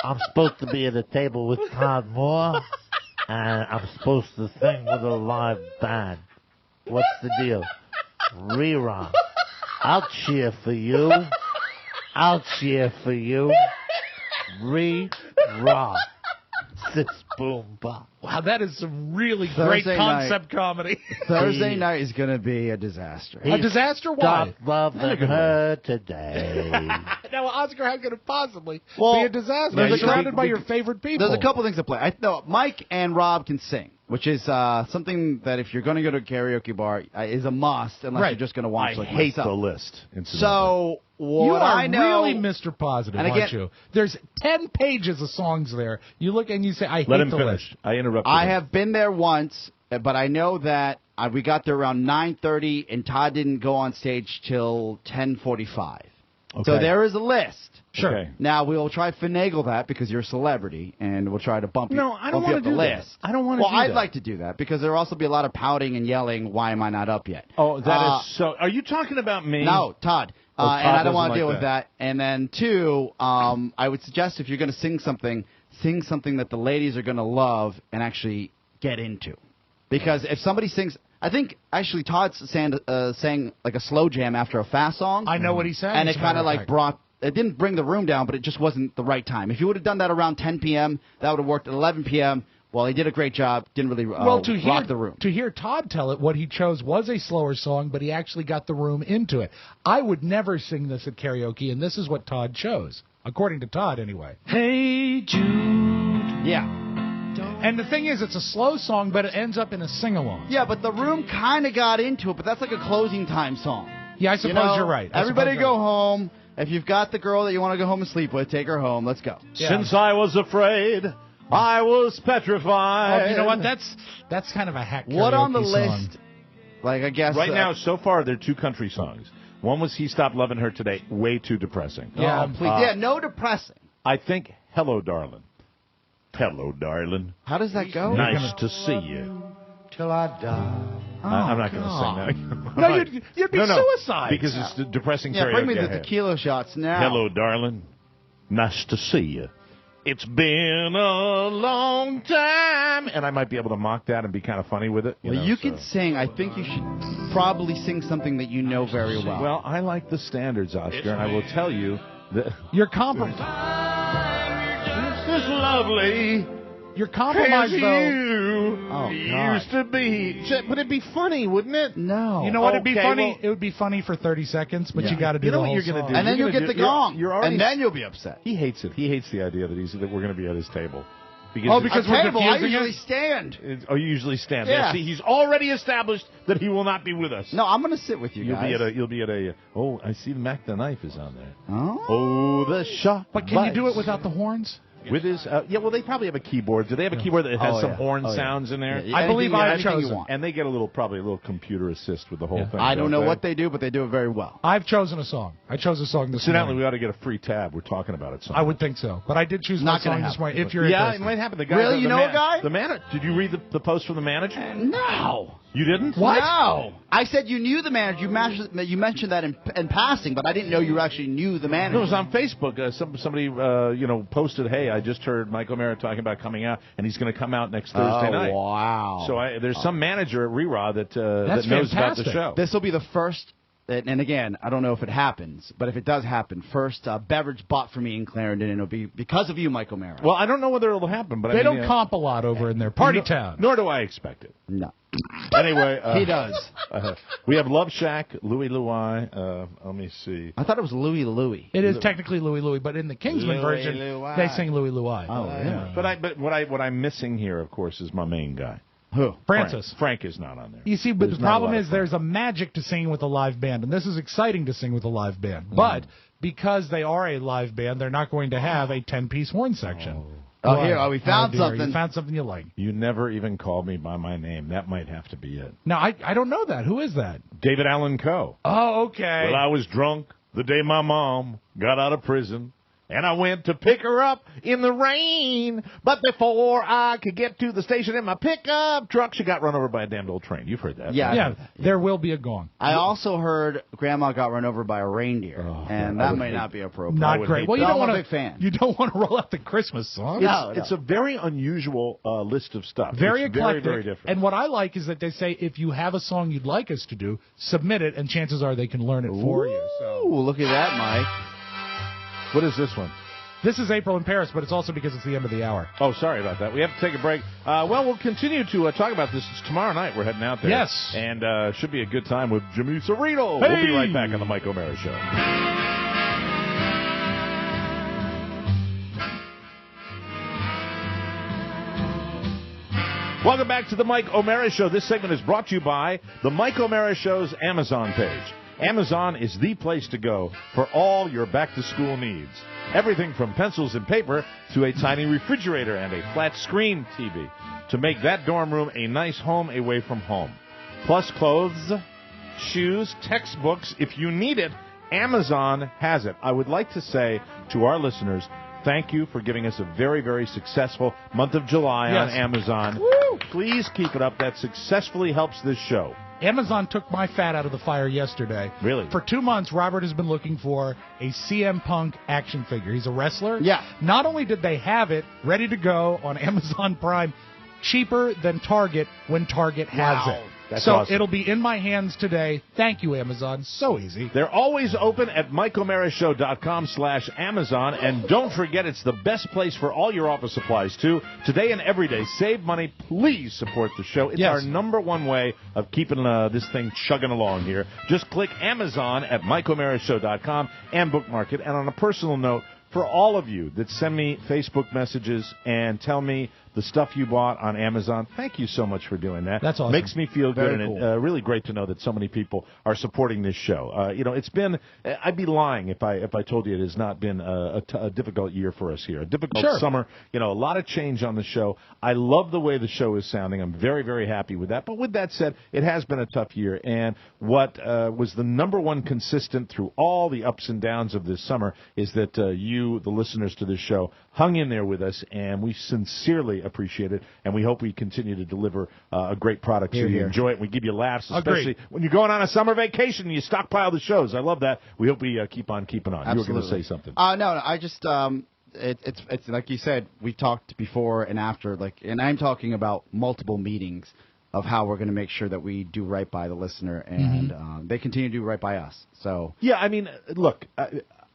I'm supposed to be at a table with Todd Moore, and I'm supposed to sing with a live band. What's the deal? Rerun. I'll cheer for you. I'll cheer for you. Rerun. Six boom bop. Wow, that is some really Thursday great concept comedy. Thursday night is going to be a disaster. A disaster? Why? Stop loving her today. Now, Oscar, how could it possibly Well, be a disaster? there's You're a surrounded couple- by your favorite people. There's a couple things to play. Mike and Rob can sing, which is something that if you're going to go to a karaoke bar is a must, unless Right. you're just going to watch I like hate myself. the list. incidentally. So what You are I know, really Mr. Positive, and again- aren't you? There's 10 pages of songs there. You look and you say, I hate Let him the finish. list. I interrupted I him. have been there once, but I know that we got there around 9:30, and Todd didn't go on stage till 10:45. So Okay. there is a list. Sure. Okay. Now we'll try to finagle that because you're a celebrity, and we'll try to bump you. No, I don't bump you wanna up the do that. list. I don't wanna Well, do I'd that. like to do that because there will also be a lot of pouting and yelling. Why am I not up yet? Oh, that is so. Are you talking about me? No, Todd. Oh, And Todd I don't doesn't want to like deal with that. And then two, I would suggest if you're going to sing something that the ladies are going to love and actually get into. Because if somebody sings, I think actually Todd sang like a slow jam after a fast song. I know what he sang. And as it a kind matter of like fact. brought. It didn't bring the room down, but it just wasn't the right time. If you would have done that around 10 p.m., that would have worked at 11 p.m. Well, he did a great job. Didn't really Well, to hear rock the room. to hear Todd tell it, what he chose was a slower song, but he actually got the room into it. I would never sing this at karaoke, and this is what Todd chose, according to Todd, anyway. Hey Jude. Yeah. And the thing is, it's a slow song, but it ends up in a sing-along. Yeah, but the room kind of got into it, but that's like a closing time song. Yeah, I suppose you're right. I Everybody suppose go you're right. home. If you've got the girl that you want to go home and sleep with, take her home. Let's go. Yeah. Since I was afraid, I was petrified. Oh, you know what? That's kind of a hack. What on the karaoke song. list? Like, I guess. Right now, so far, there are two country songs. One was He Stopped Loving Her Today. Way too depressing. Yeah. Oh, please. Yeah, no depressing. I think Hello, Darling. Hello, darling. How does that go? Nice to see you. Till I die. I'm not going to sing that. No, you'd be suicide. Because it's the depressing Yeah, karaoke. bring me the I have. tequila shots now. Hello, darling. Nice to see you. It's been a long time. And I might be able to mock that and be kind of funny with it. Well, you can sing. I think you should probably sing something that you know very well. Well, I like the standards, Oscar, and I will tell you that You're compromised. this is lovely. You're compromised, As though. you Oh, God. used to be. But it'd be funny, wouldn't it? No. You know what? It'd be Okay, funny. well- it would be funny for 30 seconds, but Yeah. you got to do You know the what whole you're gonna song. do? And then You're you'll gonna get the do- you're- gong. you're already- and then you'll be upset. He hates it. He hates the idea that we're going to be at his table. Oh, because we're Table, I confusing usually it? stand. Oh, you usually stand. Yeah. See, he's already established that he will not be with us. No, I'm going to sit with you You'll guys. be at a. Oh, I see. Mac the Knife is on there. Oh? Oh, the shot. But can you do it without the horns? With his? Yeah. Well, they probably have a keyboard. Do they have a keyboard that has Oh, some yeah. horn Oh, yeah. sounds in there? Yeah, I believe anything- I've anything you chosen. want. And they get probably a little computer assist with the whole Yeah. thing. I don't know they? what they do, but they do it very well. I've chosen a song. I chose a song this Incidentally, morning. we ought to get a free tab. We're talking about it. I would think so. But I did choose Not my song gonna this happen. morning. If you're Yeah, interested. it might happen. The guy. Really? the You know a guy? The manager. Did you read the post from the manager? No. You didn't? What? No. I said you knew the manager. You mentioned that in passing, but I didn't know you actually knew the manager. No, it was on Facebook. Somebody posted, "Hey, I just heard Mike O'Mara talking about coming out, and he's going to come out next Thursday night." Wow. So there's some manager at Rerod that That's knows about the fantastic. show. This will be the first, and again, I don't know if it happens, but if it does happen, first beverage bought for me in Clarendon, and it'll be because of you, Mike O'Mara. Well, I don't know whether it'll happen, but They I mean, don't comp a lot over in there. Party town. Nor do I expect it. No. Anyway, He does. We have Love Shack, Louie Louie. Let me see. I thought it was Louie Louie. It is technically Louie Louie, but in the Kingsman Louie version, Louie. they sing Louie Louie. Oh, really? But what I'm missing here, of course, is my main guy. Who? Francis. Frank is not on there. You see, but There's the not a problem lot is of there's a magic to singing with a live band, and this is exciting to sing with a live band. But because they are a live band, they're not going to have a 10-piece horn section. Oh, here. Oh, we found dear, something. You found something you like. You never even called me by my name. That might have to be it. Now, I don't know that. Who is that? David Allen Coe. Oh, okay. Well, I was drunk the day my mom got out of prison. And I went to pick her up in the rain. But before I could get to the station in my pickup truck, she got run over by a damned old train. You've heard that. Yeah, right? There will be a gong. I also heard Grandma got run over by a reindeer, and that may not be appropriate. Not great. Well, you don't want to. I'm a big fan. You don't want to roll out the Christmas song. It's a very unusual list of stuff. Very it's eclectic. Very, very different. And what I like is that they say if you have a song you'd like us to do, submit it, and chances are they can learn it for you. So look at that, Mike. What is this one? This is April in Paris, but it's also because it's the end of the hour. Oh, sorry about that. We have to take a break. Well, we'll continue to talk about this. It's tomorrow night. We're heading out there. Yes. And should be a good time with Jimmy Cerrito. Hey! We'll be right back on the Mike O'Mara Show. Welcome back to the Mike O'Mara Show. This segment is brought to you by the Mike O'Mara Show's Amazon page. Amazon is the place to go for all your back-to-school needs. Everything from pencils and paper to a tiny refrigerator and a flat-screen TV to make that dorm room a nice home away from home. Plus clothes, shoes, textbooks. If you need it, Amazon has it. I would like to say to our listeners, thank you for giving us a very, very successful month of July on Amazon. Woo! Please keep it up. That successfully helps this show. Amazon took my fat out of the fire yesterday. Really? For 2 months, Robert has been looking for a CM Punk action figure. He's a wrestler. Yeah. Not only did they have it ready to go on Amazon Prime, cheaper than Target when Target has it. That's so awesome. it'll be in my hands today. Thank you, Amazon. So easy. They're always open at MikeOMaraShow.com/Amazon. And don't forget, it's the best place for all your office supplies, too. Today and every day, save money. Please support the show. It's our number one way of keeping this thing chugging along here. Just click Amazon at MikeOMaraShow.com and bookmark it. And on a personal note, for all of you that send me Facebook messages and tell me the stuff you bought on Amazon, thank you so much for doing that. That's awesome. Makes me feel good, Very and cool. really great to know that so many people are supporting this show. It's been, I'd be lying if I told you it has not been a difficult year for us here. A difficult summer, a lot of change on the show. I love the way the show is sounding. I'm very, very happy with that. But with that said, it has been a tough year, and what was the number one consistent through all the ups and downs of this summer is that you, the listeners to this show, hung in there with us, and we sincerely appreciate it, and we hope we continue to deliver a great product so you enjoy it, and we give you laughs, especially when you're going on a summer vacation and you stockpile the shows. I love that. We hope we keep on keeping on. Absolutely. You were going to say something. No, I just it's like you said, we talked before and after, and I'm talking about multiple meetings of how we're going to make sure that we do right by the listener, and they continue to do right by us. So yeah, I mean, look,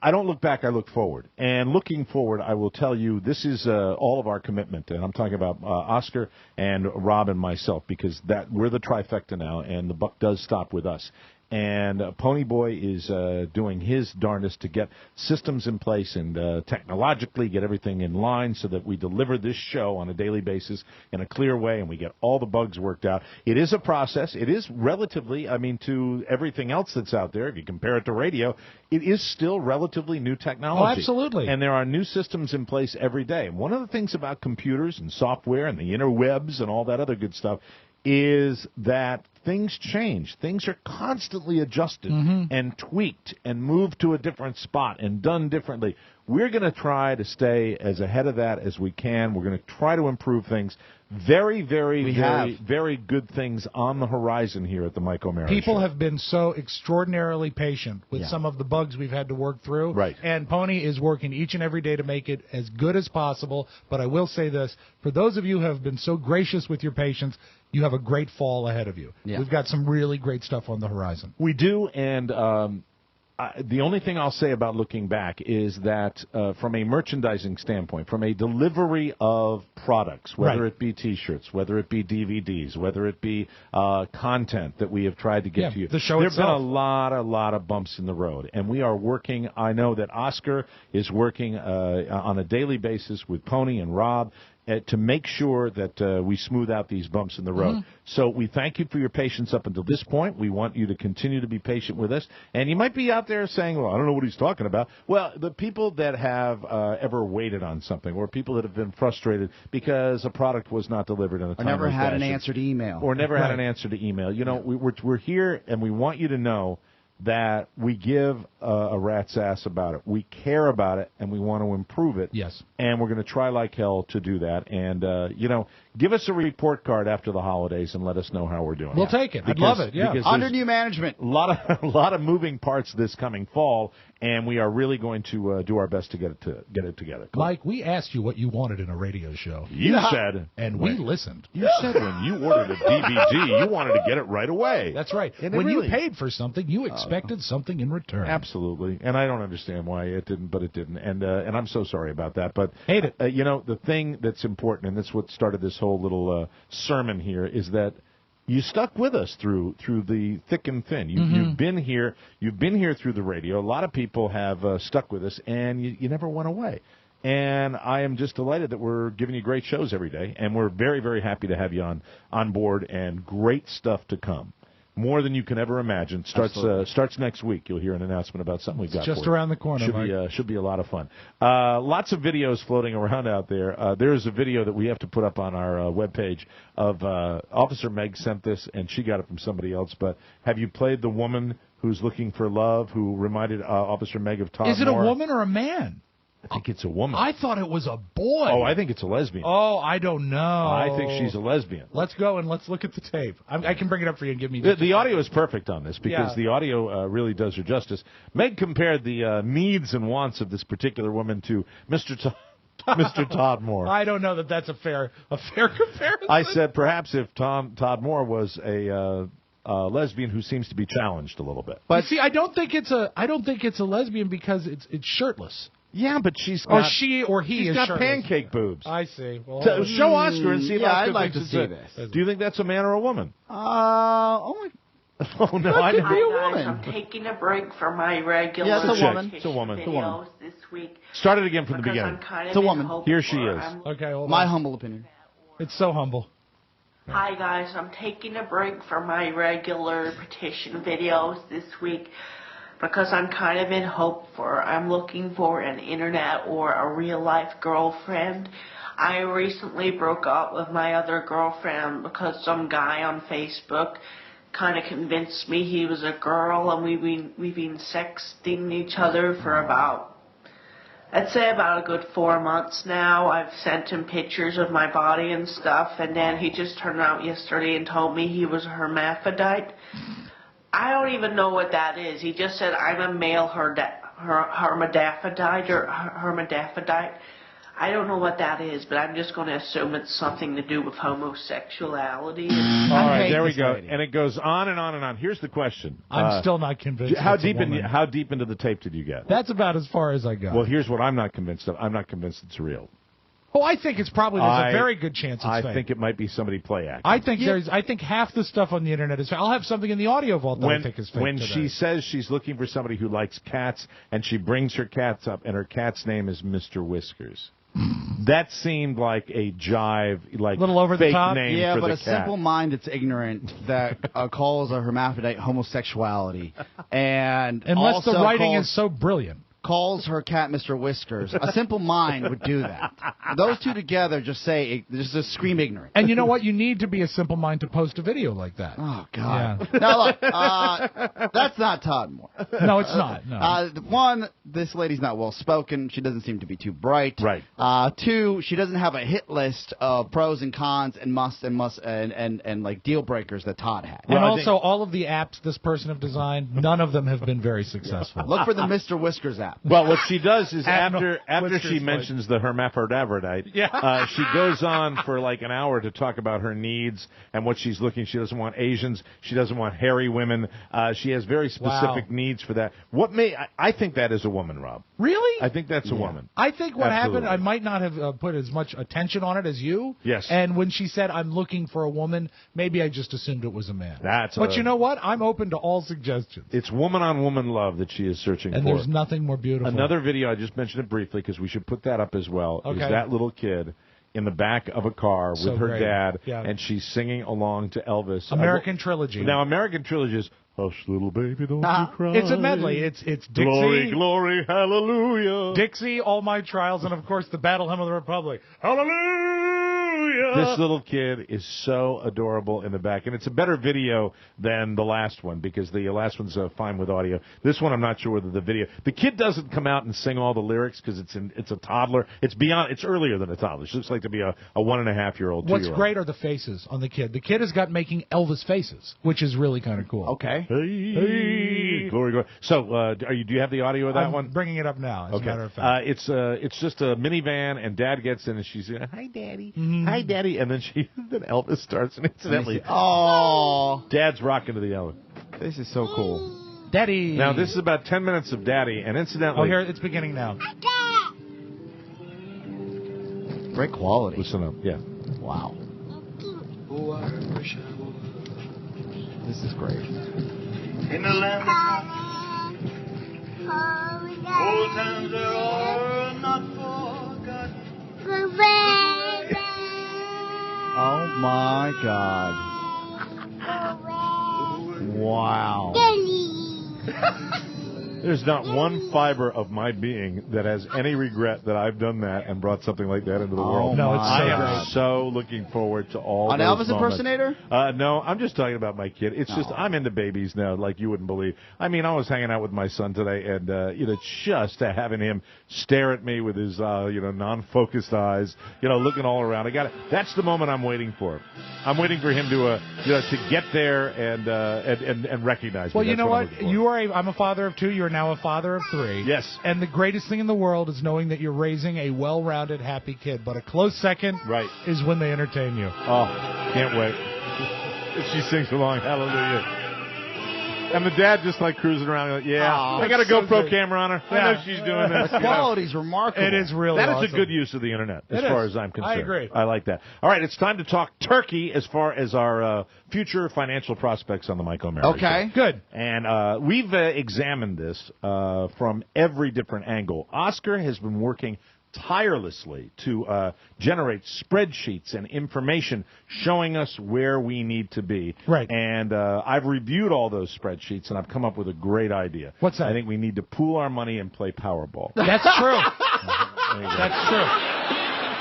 I don't look back, I look forward. And looking forward, I will tell you, this is all of our commitment. And I'm talking about Oscar and Rob and myself, because we're the trifecta now, and the buck does stop with us. And Pony Boy is doing his darndest to get systems in place and technologically get everything in line so that we deliver this show on a daily basis in a clear way and we get all the bugs worked out. It is a process. It is relatively, to everything else that's out there, if you compare it to radio, it is still relatively new technology. Oh, absolutely. And there are new systems in place every day. And one of the things about computers and software and the interwebs and all that other good stuff is that things change. Things are constantly adjusted and tweaked and moved to a different spot and done differently. We're going to try to stay as ahead of that as we can. We're going to try to improve things. Very, very, very good things on the horizon here at the Mike O'Mara People Show. have been so extraordinarily patient with some of the bugs we've had to work through. Right. And Pony is working each and every day to make it as good as possible. But I will say this, for those of you who have been so gracious with your patience, you have a great fall ahead of you. Yeah. We've got some really great stuff on the horizon. We do, and the only thing I'll say about looking back is that from a merchandising standpoint, from a delivery of products, whether it be T-shirts, whether it be DVDs, whether it be content that we have tried to get to you, the show there have been itself. a lot of bumps in the road, and we are working. I know that Oscar is working on a daily basis with Pony and Rob to make sure that we smooth out these bumps in the road. So we thank you for your patience up until this point. We want you to continue to be patient with us. And you might be out there saying, well, I don't know what he's talking about. Well, the people that have ever waited on something, or people that have been frustrated because a product was not delivered in a timely or never had fashion, an answered email. or never had an answer to email. We're here, and we want you to know that we give a rat's ass about it. We care about it, and we want to improve it. Yes. And we're going to try like hell to do that. And, give us a report card after the holidays and let us know how we're doing. We'll take it. I'd love it, yeah. Under new management. A lot of moving parts this coming fall, and we are really going to do our best to get it together. Mike, we asked you what you wanted in a radio show. You said. And we listened. You said when you ordered a DVD, you wanted to get it right away. That's right. And when you paid for something, you expected something in return. Absolutely. And I don't understand why it didn't, but it didn't. And I'm so sorry about that. But hate it. The thing that's important, and that's what started this whole little sermon here, is that you stuck with us through the thick and thin. You've been here. You've been here through the radio. A lot of people have stuck with us, and you never went away. And I am just delighted that we're giving you great shows every day, and we're very, very happy to have you on board, and great stuff to come. More than you can ever imagine. Starts next week. You'll hear an announcement about something we've got just for you. around the corner, Should be a lot of fun. Lots of videos floating around out there. There is a video that we have to put up on our webpage of Officer Meg sent this, and she got it from somebody else. But have you played the woman who's looking for love, who reminded Officer Meg of Todd Is it Moore? a woman or a man? I think it's a woman. I thought it was a boy. Oh, I think it's a lesbian. Oh, I don't know. I think she's a lesbian. Let's go and let's look at the tape. I can bring it up for you and give me... The audio is perfect on this because the audio really does her justice. Meg compared the needs and wants of this particular woman to Mr. Todd Moore. I don't know that that's a fair comparison. I said perhaps if Todd Moore was a lesbian who seems to be challenged a little bit. But see, I don't think it's a lesbian because it's shirtless. Yeah, but she's got... she or he she's is got shirtless. pancake boobs. I see. Well, show Oscar and see if Oscar I'd like thinks to it's see this. Do you think that's a man or a woman? Oh no, I could know. be a woman. I'm taking a break from my regular It's a woman. videos this week. Start it again from the beginning. It's a woman. Here she is. Okay, hold on. My humble opinion. It's so humble. Hi guys, I'm taking a break from my regular petition videos this week because I'm kind of in hope I'm looking for an internet or a real life girlfriend. I recently broke up with my other girlfriend because some guy on Facebook kind of convinced me he was a girl, and we've been sexting each other for I'd say about a good 4 months now. I've sent him pictures of my body and stuff, and then he just turned out yesterday and told me he was a hermaphrodite. I don't even know what that is. He just said I'm a male hermaphrodite or hermaphrodite. I don't know what that is, but I'm just going to assume it's something to do with homosexuality. All right, there we go. And it goes on and on and on. Here's the question. I'm still not convinced. How deep into the tape did you get? That's about as far as I got. Well, here's what I'm not convinced of. I'm not convinced it's real. Oh, I think it's probably there's a very good chance it's fake. I think it might be somebody play acting. I think half the stuff on the internet is fake. I'll have something in the audio vault that I think is fake When today. she says she's looking for somebody who likes cats, and she brings her cats up, and her cat's name is Mr. Whiskers. That seemed like a jive, like a little over the fake top. name Yeah, for but the a cat. simple mind that's ignorant that calls a hermaphrodite homosexuality, and unless also the writing calls, is so brilliant. calls her cat Mr. Whiskers. A simple mind would do that. Those two together just scream ignorant. And you know what? You need to be a simple mind to post a video like that. Oh God! Yeah. Now look, that's not Todd Moore. No, it's not. No. One, this lady's not well spoken. She doesn't seem to be too bright. Right. Two, she doesn't have a hit list of pros and cons and must and like deal breakers that Todd had. And also, all of the apps this person have designed, none of them have been very successful. Look for the Mr. Whiskers app. Well, what she does is after Whiskers she mentions the hermaphrodite, she goes on for like an hour to talk about her needs and what she's looking. She doesn't want Asians. She doesn't want hairy women. She has very specific needs for that. I think that is a woman, Rob. Really? I think that's a woman. I think what Absolutely. happened, I might not have put as much attention on it as you. Yes. And when she said, I'm looking for a woman, maybe I just assumed it was a man. But you know what? I'm open to all suggestions. It's woman-on-woman love that she is searching And for. there's nothing more beautiful. Another video, I just mentioned it briefly because we should put that up as well, is that little kid in the back of a car with her dad, and she's singing along to Elvis. American Trilogy. Now, American Trilogy is, hush, little baby, don't you cry. It's a medley. It's Dixie. Glory, glory, hallelujah. Dixie, All My Trials, and, of course, the Battle Hymn of the Republic. Hallelujah! This little kid is so adorable in the back, and it's a better video than the last one because the last one's fine with audio. This one, I'm not sure whether the video. The kid doesn't come out and sing all the lyrics because it's a toddler. It's earlier than a toddler. It looks like to be a 1.5-year-old. What's great are the faces on the kid. The kid has got making Elvis faces, which is really kind of cool. Okay. Hey, glory. So, do you have the audio of that I'm one? bringing it up now. As a matter of fact, it's just a minivan, and Dad gets in, and she's saying, "Hi, Daddy, hi, Daddy," and then then Elvis starts, and incidentally, Dad's rocking to the Elvis. This is so cool. Daddy. Now this is about 10 minutes of Daddy, and incidentally, here it's beginning now. Great quality. Listen up, yeah. Wow. This is great. In the land of old times are not forgotten. Oh my God. Wow. There's not one fiber of my being that has any regret that I've done that and brought something like that into the world. No, it's I so am great. so looking forward to all An those Elvis moments. impersonator? No, I'm just talking about my kid. It's just I'm into babies now, like you wouldn't believe. I mean, I was hanging out with my son today, and just having him stare at me with his non-focused eyes, looking all around. That's the moment I'm waiting for. I'm waiting for him to get there and recognize me. Well, you That's know what? what? I'm a father of 2. You're now a father of 3. Yes. And the greatest thing in the world is knowing that you're raising a well-rounded, happy kid. But a close second is when they entertain you. Oh, can't wait. She sings along, hallelujah. And the dad just cruising around, I got a GoPro camera on her. I know she's doing this. The quality's remarkable. It is really That is awesome. a good use of the internet, as far as I'm concerned. I agree. I like that. All right, it's time to talk turkey as far as our future financial prospects on the Mike O'Mara Okay. Show. Good. And we've examined this from every different angle. Oscar has been working tirelessly to generate spreadsheets and information showing us where we need to be. Right. And I've reviewed all those spreadsheets, and I've come up with a great idea. What's that? I think we need to pool our money and play Powerball. That's true. There you go. That's true.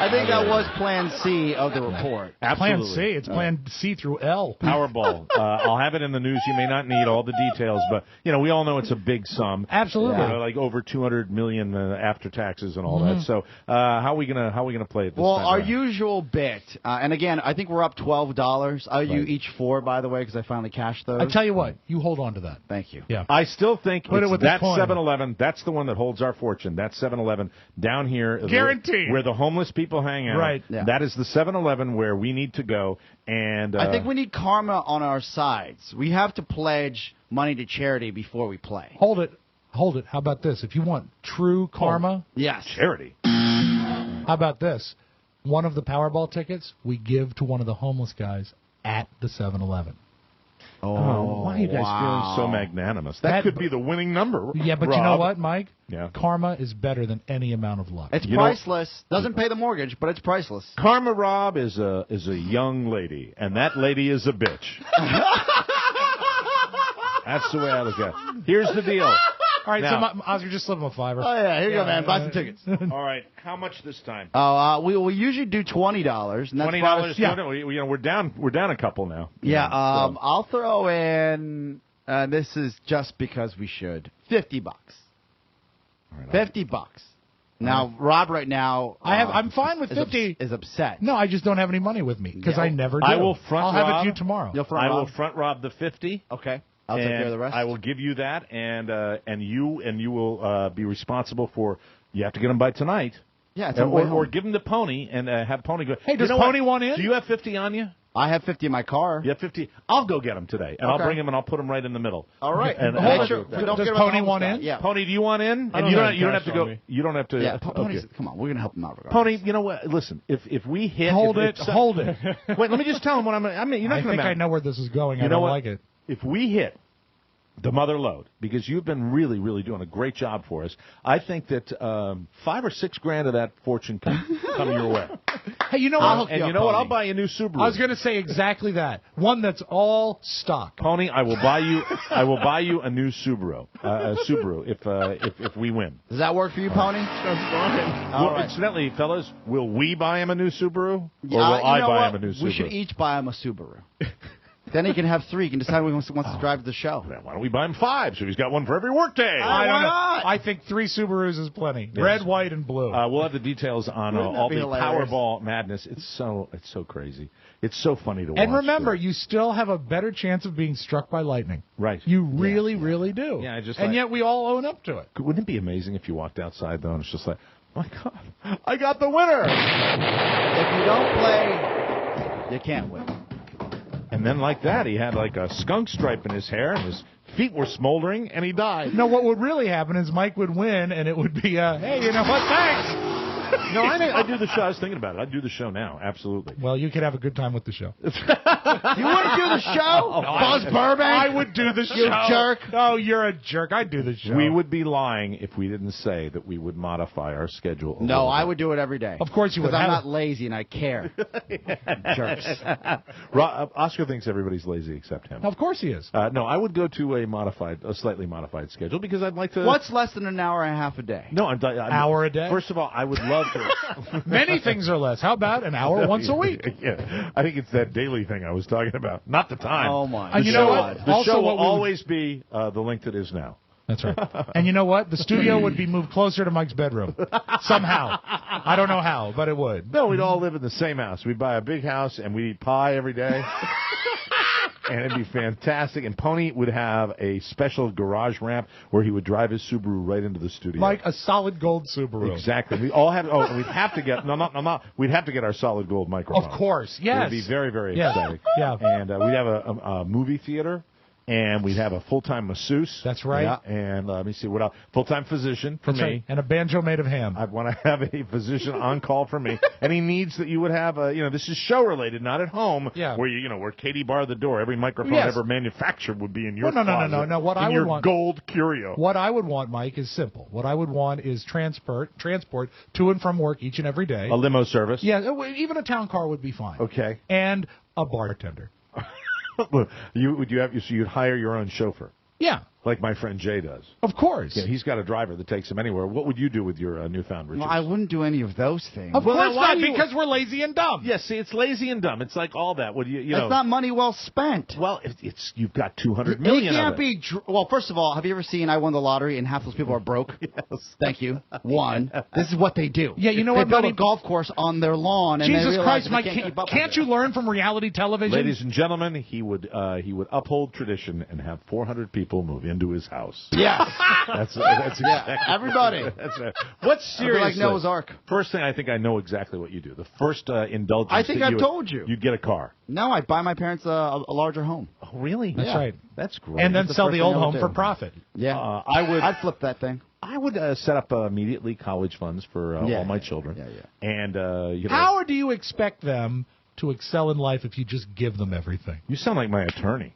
I think that was Plan C of the report. Absolutely. Plan C. It's Plan C through L. Powerball. I'll have it in the news. You may not need all the details, but we all know it's a big sum. Absolutely. Like over $200 million after taxes and all that. So how are we gonna play it this Well, time our around? usual bit, and again, I think we're up $12. I owe you each 4, by the way, because I finally cashed those. I tell you what, you hold on to that. Thank you. Yeah. I still think Put it with this that coin. 7-Eleven. That's the one that holds our fortune. That 7-Eleven down here, Guaranteed. where the homeless people hang out. Right. Yeah. That is the 7-Eleven where we need to go. And I think we need karma on our sides. We have to pledge money to charity before we play. Hold it. How about this? If you want true karma, Yes. charity. how about this? One of the Powerball tickets we give to one of the homeless guys at the 7-Eleven. Oh, why are you guys feeling so magnanimous? That could be the winning number. Yeah, but Rob. you know what, Mike? Yeah. Karma is better than any amount of luck. It's priceless. Doesn't pay the mortgage, but it's priceless. Karma Rob is a young lady, and that lady is a bitch. That's the way I look at it. Here's the deal. All right, Now- so Oscar, just slip him a $5. Oh, yeah, here you go, man. Buy some tickets. All right, how much this time? We usually do $20, and that's $20. Yeah, No, we're down a couple now. yeah. So- I'll throw in. This is just because we should. $50. $50. Now, Rob, right now, I'm fine with is 50. Is upset. No, I just don't have any money with me because Yeah. I never do. I will front I'll have it Rob. to you tomorrow. You'll front I will Rob? front Rob the 50. Okay, I'll take care of the rest. I will give you that, and you will be responsible for. You have to get them by tonight. Yeah, it's on the way or home. give them to Pony and have Pony go. Hey, does you know Pony what? want in? Do you have 50 on you? I have 50 in my car. You have 50. I'll go get them today, and Okay. I'll bring them and I'll put them right in the middle. All right. And Hold I'll it. do it that Don't way. Does forget about the Pony homeless want guy. in? Yeah. Pony, do you want in? I And don't you have don't. You don't have cash to on go. me. You don't have to. Yeah, Pony's, okay. come on, we're gonna help him out. Regardless. Pony, you know what? Listen, if we hit, Hold if it. Hold it. Wait, let me just tell him what I'm. I mean, you're not I going think to. I know where this is going. You I know don't what? like it. If we hit The mother load, because you've been really, really doing a great job for us. I think that $5 or $6 grand of that fortune come your way. Hey, you know what? And you know what? I'll buy you a new Subaru. I was going to say exactly that. One that's all stock. Pony, I will buy you. I will buy you a new Subaru. A Subaru if we win. Does that work for you, Pony? Well, incidentally, fellas, will we buy him a new Subaru, or will I buy him a new Subaru? We should each buy him a Subaru. Then he can have 3. He can decide when he wants to drive to the show. Then why don't we buy him 5? So he's got one for every workday. Why not? I think 3 Subarus is plenty. Yes. Red, white, and blue. We'll have the details on all the hilarious? Powerball madness. It's so crazy. It's so funny to watch. And remember, you still have a better chance of being struck by lightning. Right. You really, really do. Yeah, and yet we all own up to it. Wouldn't it be amazing if you walked outside, though, and it's just like, oh, my God, I got the winner. If you don't play, you can't win. And then like that, he had like a skunk stripe in his hair, and his feet were smoldering, and he died. No, what would really happen is Mike would win, and it would be, hey, you know what, thanks. No, I do the show. I was thinking about it. I'd do the show now, absolutely. Well, you could have a good time with the show. You want to do the show? Buzz Burbank? I would do the show. You jerk. Oh, you're a jerk. I'd do the show. We would be lying if we didn't say that we would modify our schedule. No, I would do it every day. Of course you would. Because I'm not lazy and I care. Jerks. Oscar thinks everybody's lazy except him. Of course he is. No, I would go to a slightly modified schedule because I'd like to. What's less than an hour and a half a day? No, I'm hour a day? First of all, I would love to. Many things are less. How about an hour once a week? Yeah, I think it's that daily thing I was talking about, not the time. Oh my! And you know what? The show will always be the length it is now. That's right. And you know what? The studio would be moved closer to Mike's bedroom. Somehow. I don't know how, but it would. No, we'd all live in the same house. We'd buy a big house, and we'd eat pie every day. And it'd be fantastic. And Pony would have a special garage ramp where he would drive his Subaru right into the studio. Like a solid gold Subaru. Exactly. We all have. Oh, we'd have to get. No. We'd have to get our solid gold microphone. Of course. Yes. It would be very, very yes. exciting. Yeah. And we'd have a movie theater. And we'd have a full-time masseuse. That's right. Yeah. And let me see what else. Full-time physician for me. Right. And a banjo made of ham. I want to have a physician on call for me. And he needs that you would have this is show-related, not at home. Yeah. Where where Katie barred the door. Every microphone ever manufactured would be in your closet. No. What I would want. Gold curio. What I would want, Mike, is simple. What I would want is transport to and from work each and every day. A limo service. Yeah. Even a town car would be fine. Okay. And a bartender. You'd hire your own chauffeur. Yeah. Like my friend Jay does. Of course. Yeah, he's got a driver that takes him anywhere. What would you do with your newfound riches? Well, I wouldn't do any of those things. Of course not, because we're lazy and dumb. Yes, see, it's lazy and dumb. It's like all that. What do you That's not money well spent. Well, you've got $200 million. It can't be. Well, first of all, have you ever seen I won the lottery and half those people are broke? Yes. Thank you. One. This is what they do. Yeah, you know they what, build buddy? a golf course on their lawn. And Jesus they Christ, Mike! Can't you learn from reality television? Ladies and gentlemen, he would uphold tradition and have 400 people move into his house. Yes. That's exactly. Everybody. That's right. What's seriously? Like Noah's Ark. First thing, I think I know exactly what you do. The first indulgence. I think I've told you. You'd get a car. No, I'd buy my parents a larger home. Oh, really? That's right. That's great. And then sell the old home for profit. Yeah. I'd flip that thing. I would set up immediately college funds for all my children. Yeah. And how do you expect them to excel in life if you just give them everything? You sound like my attorney.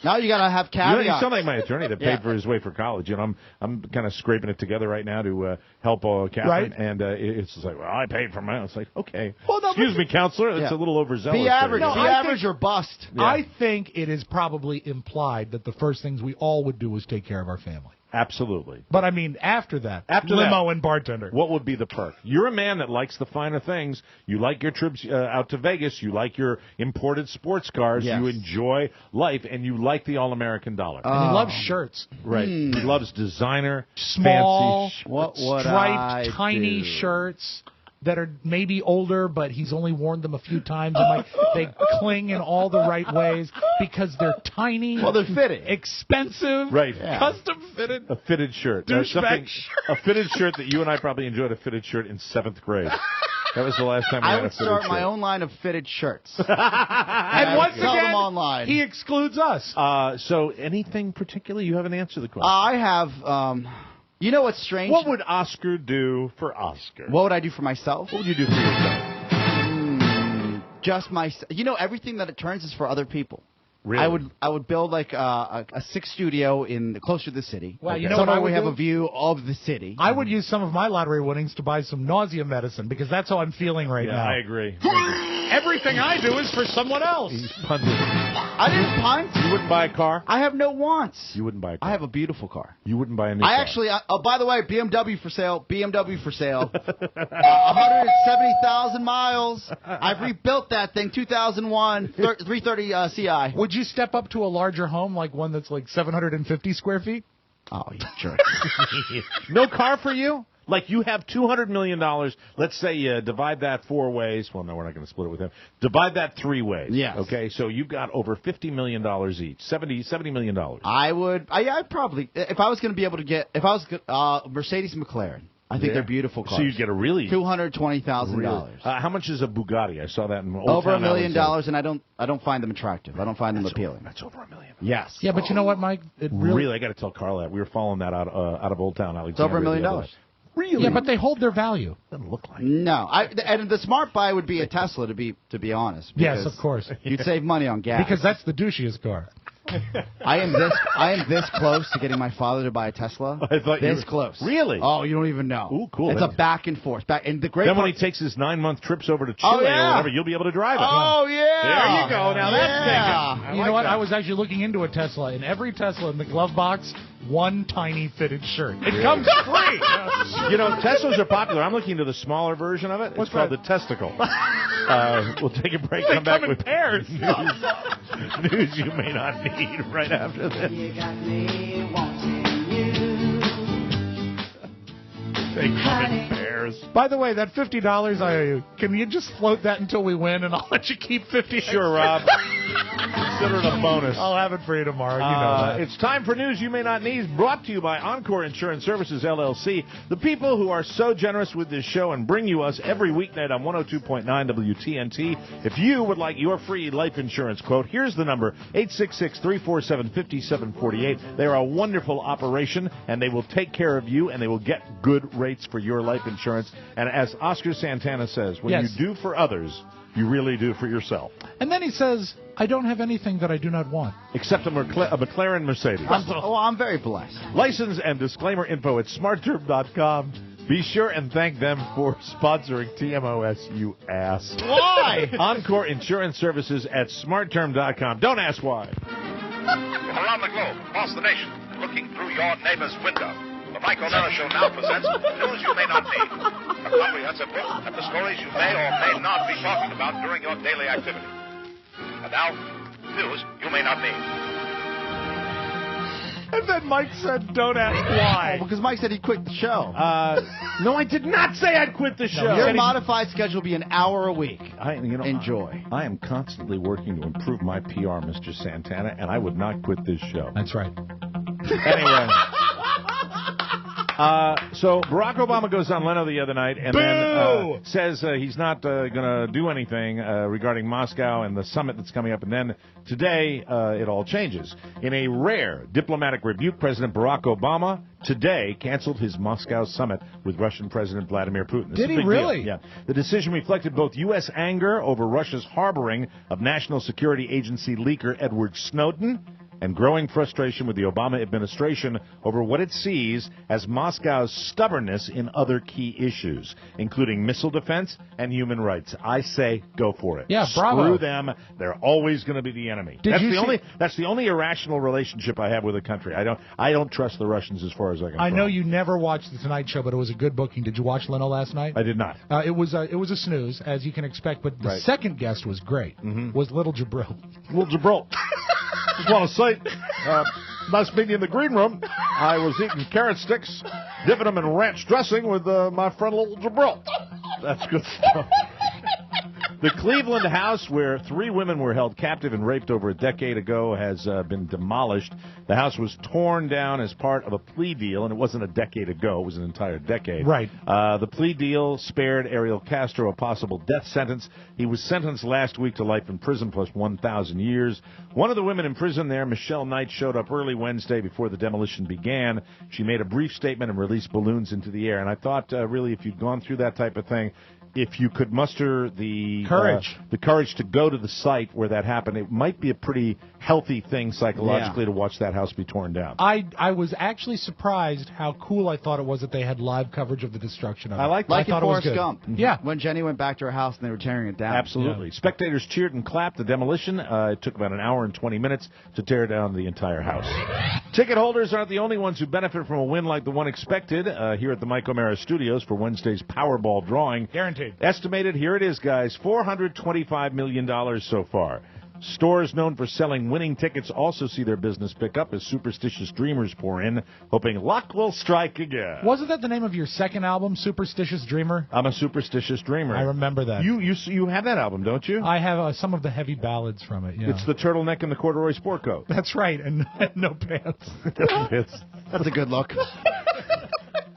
Now you gotta have caveats. You sound like my attorney that paid for his way for college. I'm kind of scraping it together right now to help Catherine. Right. And it's just like, well, I paid for mine. It's like, okay. Well, no, excuse me, counselor. That's a little overzealous. Be average. There. Be average or bust. Yeah. I think it is probably implied that the first things we all would do was take care of our family. Absolutely. But I mean, after limo and bartender. What would be the perk? You're a man that likes the finer things. You like your trips out to Vegas. You like your imported sports cars. Yes. You enjoy life, and you like the all-American dollar. And he loves shirts. Right. He loves designer, small, fancy, striped, tiny shirts that are maybe older, but he's only worn them a few times, and they cling in all the right ways because they're tiny. Well, they're fitted. Expensive. Right. Yeah. Custom fitted. A fitted shirt. Douchebag shirt. A fitted shirt that you and I probably enjoyed a fitted shirt in 7th grade. That was the last time I had a fitted shirt. I would start my own line of fitted shirts. And once sell again, them online. he excludes us. So anything particular? You haven't answered the question. I have... you know what's strange? What would Oscar do for Oscar? What would I do for myself? What would you do for yourself? Just myself. You know, everything that it turns is for other people. Really? I would build like a 6 studio closer to the city. Well, you Okay. know what I Somewhere would we have do? a view of the city. I would use some of my lottery winnings to buy some nausea medicine because that's how I'm feeling right now. I agree. Everything I do is for someone else. He's punting. I didn't punt. You wouldn't buy a car? I have no wants. You wouldn't buy a car? I have a beautiful car. You wouldn't buy a new car? I actually, by the way, BMW for sale. BMW for sale. 170,000 miles. I've rebuilt that thing. 2001 330 Ci. Would you step up to a larger home, like one that's like 750 square feet? Oh, you jerk. No car for you? Like you have $200 million. Let's say you divide that 4 ways. Well, no, we're not going to split it with him. Divide that 3 ways. Yes. Okay, so you've got over $50 million each. $70 million. I'd probably, if I was going to be able to get, Mercedes McLaren. I think they're beautiful cars. So you'd get a really $220,000. How much is a Bugatti? I saw that in Old Over Town $1 million, Alexander. and I don't find them attractive. I don't find them appealing. That's over $1 million. Yes. Yeah, but you know what, Mike? It Really, I got to tell Carl that we were following that out of Old Town Alexander. It's over $1 million. Really? Yeah, but they hold their value. Doesn't look like. No, and the smart buy would be a Tesla. To be honest. Yes, of course. You'd save money on gas. Because that's the douchiest car. I am this close to getting my father to buy a Tesla. I thought this close. Really? Oh, you don't even know. Ooh, cool. It's a back and forth. And the great then part, when he takes his 9-month trips over to Chile or whatever, you'll be able to drive it. Oh yeah. There you go. Now that's taken. You know what? I was actually looking into a Tesla. In every Tesla in the glove box, one tiny fitted shirt. It comes free. You know, Teslas are popular. I'm looking into the smaller version of it. It's called the Testicle. We'll take a break. Come back with pairs. News you may not need right after this. You got me wanting you. They come in pairs. By the way, that $50 I owe you, can you just float that until we win, and I'll let you keep 50? Sure, Rob. Consider it a bonus. I'll have it for you tomorrow. You know that. It's time for News You May Not Need, brought to you by Encore Insurance Services, LLC, the people who are so generous with this show and bring you us every weeknight on 102.9 WTNT. If you would like your free life insurance quote, here's the number, 866-347-5748. They are a wonderful operation, and they will take care of you, and they will get good rates for your life insurance. And as Oscar Santana says, when you do for others, you really do for yourself. And then he says, I don't have anything that I do not want. Except a McLaren Mercedes. I'm very blessed. License and disclaimer info at smartterm.com. Be sure and thank them for sponsoring TMOS, you ass. Why? Encore Insurance Services at smartterm.com. Don't ask why. Around the globe, across the nation, looking through your neighbor's window. The Mike O'Meara Show now presents News You May Not Need. A comprehensive look at the stories you may or may not be talking about during your daily activity. And now, News You May Not Need. And then Mike said, don't ask why. Oh, because Mike said he'd quit the show. No, I did not say I'd quit the show. Your modified schedule will be an hour a week. Enjoy. I am constantly working to improve my PR, Mr. Santana, and I would not quit this show. That's right. Anyway. So Barack Obama goes on Leno the other night and then says he's not going to do anything regarding Moscow and the summit that's coming up. And then today it all changes. In a rare diplomatic rebuke, President Barack Obama today canceled his Moscow summit with Russian President Vladimir Putin. Did he really? Yeah. The decision reflected both U.S. anger over Russia's harboring of National Security Agency leaker Edward Snowden and growing frustration with the Obama administration over what it sees as Moscow's stubbornness in other key issues, including missile defense and human rights. I say go for it. Yeah, bravo. Screw them. They're always going to be the enemy. That's the only irrational relationship I have with a country. I don't trust the Russians as far as I can. I know you never watched the Tonight Show, but it was a good booking. Did you watch Leno last night? I did not. It was a snooze, as you can expect, but the second guest was great. Was Little Jabril. Little Jabril. Just want to say, nice meeting you in the green room. I was eating carrot sticks, dipping them in ranch dressing with my friend Little Jabril. That's good stuff. The Cleveland house where 3 women were held captive and raped over a decade ago has been demolished. The house was torn down as part of a plea deal, and it wasn't a decade ago. It was an entire decade. Right. The plea deal spared Ariel Castro a possible death sentence. He was sentenced last week to life in prison plus 1,000 years. One of the women in prison there, Michelle Knight, showed up early Wednesday before the demolition began. She made a brief statement and released balloons into the air. And I thought, really, if you'd gone through that type of thing, if you could muster the the courage to go to the site where that happened. It might be a pretty healthy thing psychologically to watch that house be torn down. I was actually surprised how cool I thought it was that they had live coverage of the destruction of it. Like I in thought it was Forrest good. Gump. Yeah. When Jenny went back to her house and they were tearing it down. Absolutely. Spectators cheered and clapped the demolition. It took about an hour and 20 minutes to tear down the entire house. Ticket holders aren't the only ones who benefit from a win like the one expected here at the Mike O'Mara Studios for Wednesday's Powerball drawing. Guaranteed. Estimated, here it is, guys, $425 million so far. Stores known for selling winning tickets also see their business pick up as superstitious dreamers pour in, hoping luck will strike again. Wasn't that the name of your second album, Superstitious Dreamer? I'm a superstitious dreamer. I remember that. You have that album, don't you? I have some of the heavy ballads from it. Yeah. It's the turtleneck and the corduroy sport coat. That's right, and no pants. That's a good look.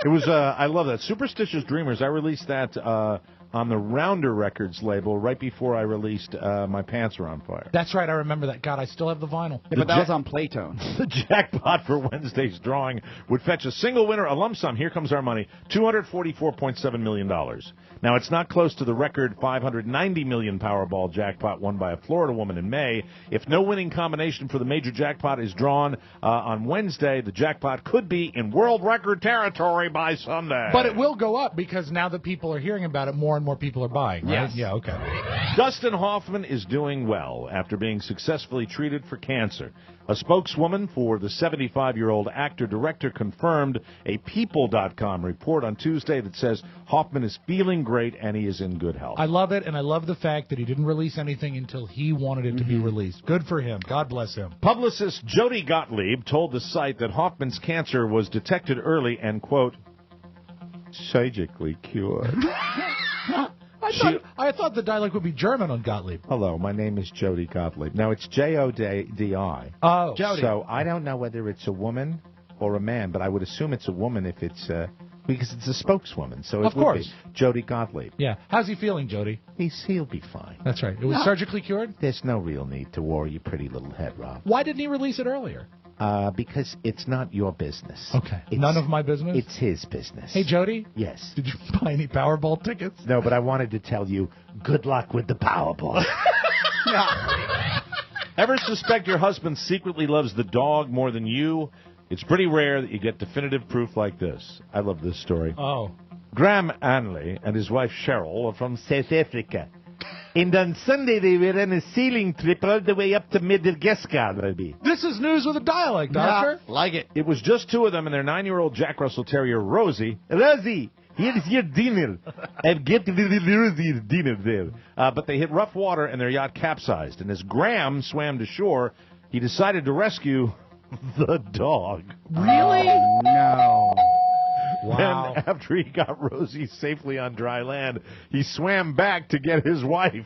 It was. I love that. Superstitious Dreamers. I released that on the Rounder Records label right before I released My Pants Are on Fire. That's right. I remember that. God, I still have the vinyl. Yeah, but that was on Playtone. The jackpot for Wednesday's drawing would fetch a single winner, a lump sum. Here comes our money: $244.7 million. Now, it's not close to the record $590 million Powerball jackpot won by a Florida woman in May. If no winning combination for the major jackpot is drawn on Wednesday, the jackpot could be in world record territory by Sunday. But it will go up because now that people are hearing about it, more and more people are buying, right? Yes. Yeah, okay. Dustin Hoffman is doing well after being successfully treated for cancer. A spokeswoman for the 75-year-old actor-director confirmed a People.com report on Tuesday that says Hoffman is feeling great and he is in good health. I love it, and I love the fact that he didn't release anything until he wanted it to be released. Good for him. God bless him. Publicist Jody Gottlieb told the site that Hoffman's cancer was detected early and, quote, surgically cured. I thought the dialect would be German on Gottlieb. Hello, my name is Jody Gottlieb. Now, it's Jodi. Oh, Jody. So I don't know whether it's a woman or a man, but I would assume it's a woman if it's because it's a spokeswoman. So it would be Jody Gottlieb. Yeah. How's he feeling, Jody? He'll be fine. That's right. It was surgically cured? There's no real need to worry, you pretty little head, Rob. Why didn't he release it earlier? Because it's not your business. Okay. None of my business? It's his business. Hey, Jody? Yes. Did you buy any Powerball tickets? No, but I wanted to tell you, good luck with the Powerball. Ever suspect your husband secretly loves the dog more than you? It's pretty rare that you get definitive proof like this. I love this story. Oh. Graham Anley and his wife Cheryl are from South Africa. And on Sunday they were on a sailing trip all the way up to Madagascar. This is news with a dialect, Doctor. Like it. It was just two of them and their 9-year-old Jack Russell Terrier, Rosie. Rosie, here's your dinner. And get Rosie's dinner there. But they hit rough water and their yacht capsized. And as Graham swam to shore, he decided to rescue the dog. Really? Oh, no. Wow. And after he got Rosie safely on dry land, he swam back to get his wife.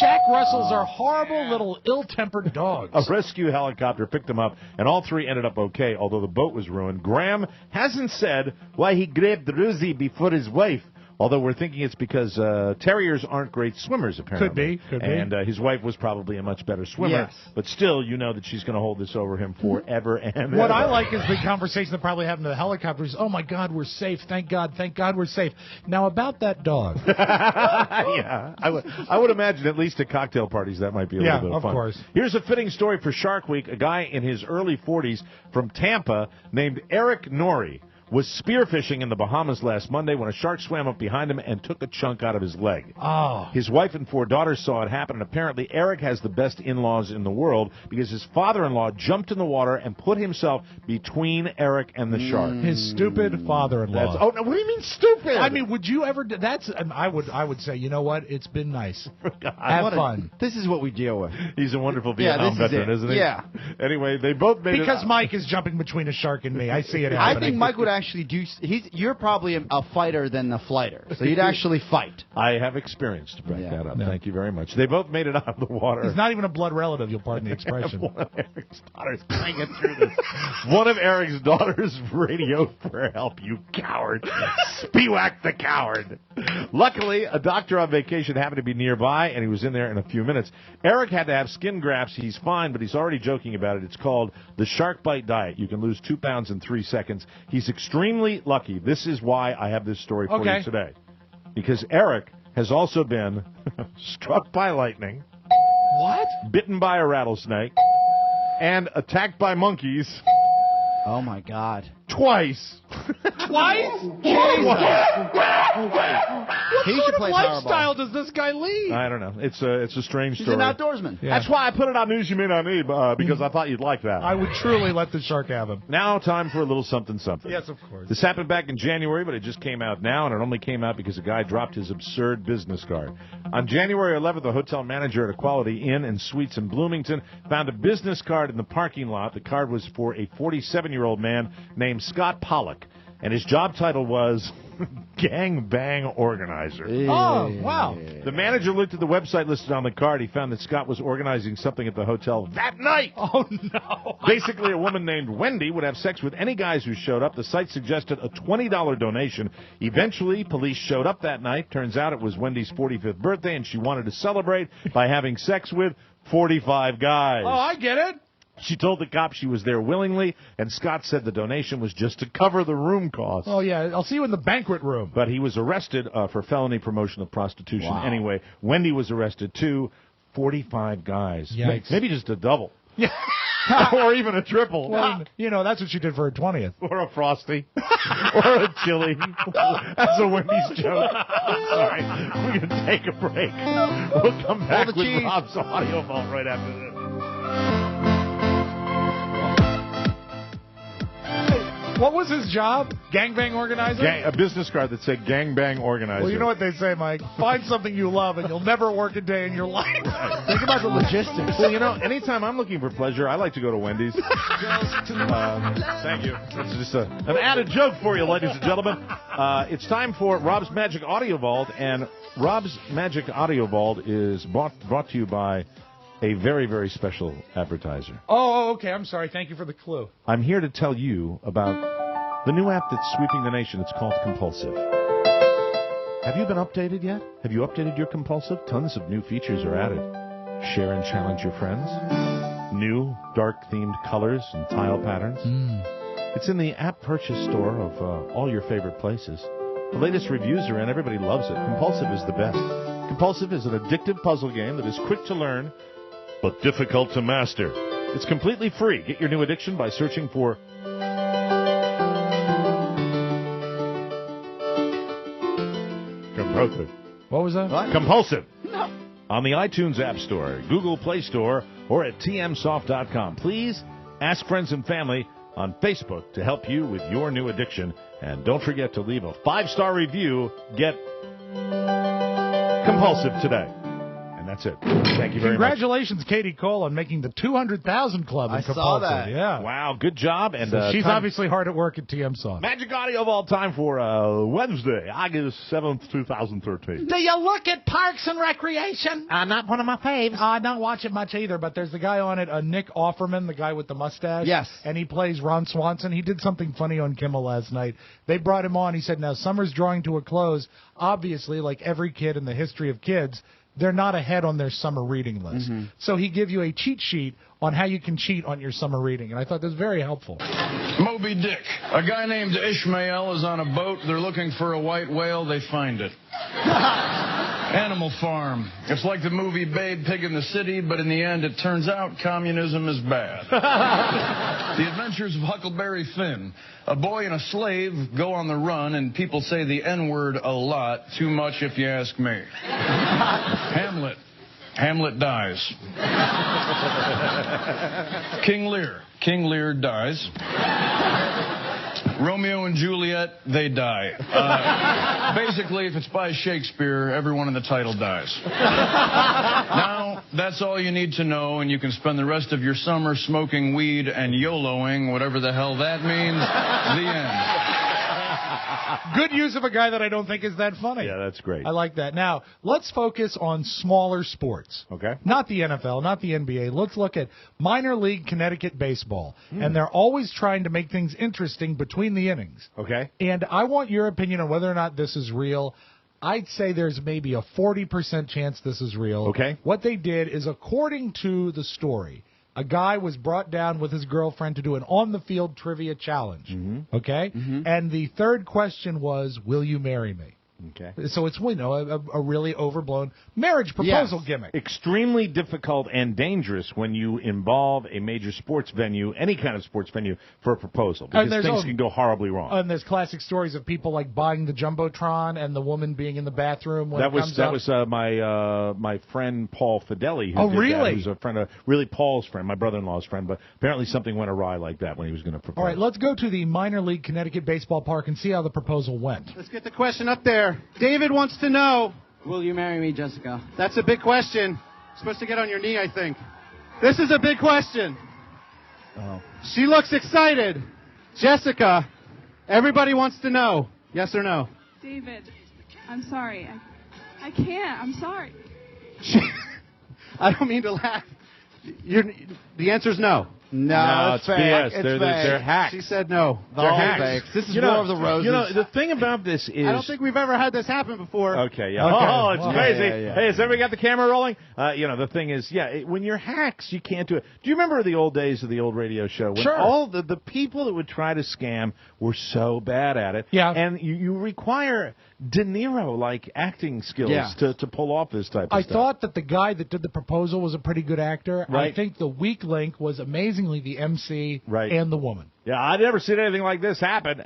Jack Russells are horrible little ill-tempered dogs. A rescue helicopter picked them up, and all three ended up okay, although the boat was ruined. Graham hasn't said why he grabbed Rosie before his wife, although we're thinking it's because terriers aren't great swimmers, apparently. Could be. And his wife was probably a much better swimmer. Yes. But still, you know that she's going to hold this over him forever and What ever. I like is the conversation that probably happened to the helicopters. Oh, my God, we're safe. Thank God we're safe. Now, about that dog. Yeah, I would imagine at least at cocktail parties that might be a little bit of fun. Of course. Here's a fitting story for Shark Week. A guy in his early 40s from Tampa named Eric Norrie was spearfishing in the Bahamas last Monday when a shark swam up behind him and took a chunk out of his leg. Oh. His wife and 4 daughters saw it happen, and apparently Eric has the best in-laws in the world because his father-in-law jumped in the water and put himself between Eric and the shark. His stupid father-in-law. Oh, no, what do you mean stupid? I mean, would you ever? I would say, you know what? It's been nice. Have fun. This is what we deal with. He's a wonderful Vietnam veteran, isn't he? Yeah. Anyway, they both made it. Because Mike is jumping between a shark and me. I see it happening. I think Mike would actually do. You're probably a fighter than a flighter, so you'd actually fight. I have experience to back that up. Thank you very much. They both made it out of the water. He's not even a blood relative. You'll pardon the expression. One of Eric's daughters. I get through this. One of Eric's daughters radioed for help. You coward! Spiewak the coward. Luckily, a doctor on vacation happened to be nearby, and he was in there in a few minutes. Eric had to have skin grafts. He's fine, but he's already joking about it. It's called the Shark Bite Diet. You can lose 2 pounds in 3 seconds. He's extremely lucky. This is why I have this story for you today. Because Eric has also been struck by lightning. What? Bitten by a rattlesnake. And attacked by monkeys. Oh, my God. Twice. Twice? He What should sort play of lifestyle Powerball. does this guy lead? I don't know. It's a strange He's story. an outdoorsman. Yeah. That's why I put it on News You May Not Need, because I thought you'd like that. I would truly let the shark have him. Now time for a little something something. Yes, of course. This happened back in January, but it just came out now, and it only came out because a guy dropped his absurd business card. On January 11th, a hotel manager at a Quality Inn and Suites in Bloomington found a business card in the parking lot. The card was for a 47-year-old man named Scott Pollock, and his job title was Gang Bang Organizer. Oh, wow. The manager looked at the website listed on the card. He found that Scott was organizing something at the hotel that night. Oh, no. Basically, a woman named Wendy would have sex with any guys who showed up. The site suggested a $20 donation. Eventually, police showed up that night. Turns out it was Wendy's 45th birthday, and she wanted to celebrate by having sex with 45 guys. Oh, I get it. She told the cops she was there willingly, and Scott said the donation was just to cover the room costs. Oh, yeah. I'll see you in the banquet room. But he was arrested for felony promotion of prostitution. Wow. Anyway, Wendy was arrested, too. 45 guys. Yikes. Maybe just a double. Yeah. Or even a triple. Well, you know, that's what she did for her 20th. Or a Frosty. Or a chili. That's a Wendy's joke. Sorry. We're going to take a break. We'll come back with cheese. Rob's audio vault right after this. What was his job? Gangbang organizer? A business card that said Gangbang Organizer. Well, you know what they say, Mike? Find something you love and you'll never work a day in your life. Think about the logistics. Well, you know, anytime I'm looking for pleasure, I like to go to Wendy's. Thank you. It's just an added joke for you, ladies and gentlemen. It's time for Rob's Magic Audio Vault, and Rob's Magic Audio Vault is brought to you by a very, very special advertiser. Oh, okay. I'm sorry. Thank you for the clue. I'm here to tell you about the new app that's sweeping the nation. It's called Compulsive. Have you been updated yet? Have you updated your Compulsive? Tons of new features are added. Share and challenge your friends. New dark-themed colors and tile patterns. It's in the app purchase store of all your favorite places. The latest reviews are in. Everybody loves it. Compulsive is the best. Compulsive is an addictive puzzle game that is quick to learn but difficult to master. It's completely free. Get your new addiction by searching for Compulsive. What was that? What? Compulsive. No. On the iTunes App Store, Google Play Store, or at tmsoft.com. Please ask friends and family on Facebook to help you with your new addiction. And don't forget to leave a 5-star review. Get Compulsive today. And that's it. Thank you very much. Congratulations, Katie Cole, on making the 200,000 club in I Compulsive. saw that. Yeah. Wow, good job. And So she's time- obviously hard at work at TM Soft. Magic Audio of all time for Wednesday, August 7th, 2013. Do you look at Parks and Recreation? Not one of my faves. I don't watch it much either, but there's the guy on it, Nick Offerman, the guy with the mustache. Yes. And he plays Ron Swanson. He did something funny on Kimmel last night. They brought him on. He said, now, summer's drawing to a close. Obviously, like every kid in the history of kids, they're not ahead on their summer reading list. So he gives you a cheat sheet on how you can cheat on your summer reading. And I thought that was very helpful. Moby Dick. A guy named Ishmael is on a boat. They're looking for a white whale. They find it. Animal Farm. It's like the movie Babe, Pig in the City, but in the end, it turns out communism is bad. The Adventures of Huckleberry Finn. A boy and a slave go on the run, and people say the N-word a lot. Too much, if you ask me. Hamlet. Hamlet dies. King Lear. King Lear dies. Romeo and Juliet, they die. Basically, if it's by Shakespeare, everyone in the title dies. Now, that's all you need to know, and you can spend the rest of your summer smoking weed and YOLOing, whatever the hell that means. The end. Good use of a guy that I don't think is that funny. Yeah, that's great. I like that. Now, let's focus on smaller sports. Okay. Not the NFL, not the NBA. Let's look at minor league Connecticut baseball. And they're always trying to make things interesting between the innings. Okay. And I want your opinion on whether or not this is real. I'd say there's maybe a 40% chance this is real. Okay. What they did is, according to the story, a guy was brought down with his girlfriend to do an on-the-field trivia challenge. Okay? And the third question was, will you marry me? Okay. So it's a really overblown marriage proposal gimmick. Extremely difficult and dangerous when you involve a major sports venue, any kind of sports venue, for a proposal, because things can go horribly wrong. And there's classic stories of people like buying the Jumbotron and the woman being in the bathroom when that it was comes that up. was my friend Paul Fideli. Who did really? That, who's a friend of Paul's friend, my brother-in-law's friend. But apparently something went awry like that when he was going to propose. All right, let's go to the minor league Connecticut baseball park and see how the proposal went. Let's get the question up there. David wants to know, will you marry me, Jessica? That's a big question. You're supposed to get on your knee, I think. This is a big question. Oh. She looks excited. Jessica, everybody wants to know. Yes or no? David, I'm sorry. I can't. I'm sorry. I don't mean to laugh. The answer's no. No, it's fake. BS. It's They're hacks. She said no. They're hacks. Fakes. This is War of the Roses. The thing about this is... I don't think we've ever had this happen before. Okay, yeah. Okay. Oh, it's crazy. Yeah. Hey, has everybody got the camera rolling? The thing is, when you're hacks, you can't do it. Do you remember the old days of the old radio show? When Sure. all the people that would try to scam were so bad at it. Yeah. And you require De Niro-like acting skills to pull off this type of I stuff. thought that the guy that did the proposal was a pretty good actor. Right. I think the weak link was amazingly the MC and the woman. Yeah, I'd never seen anything like this happen.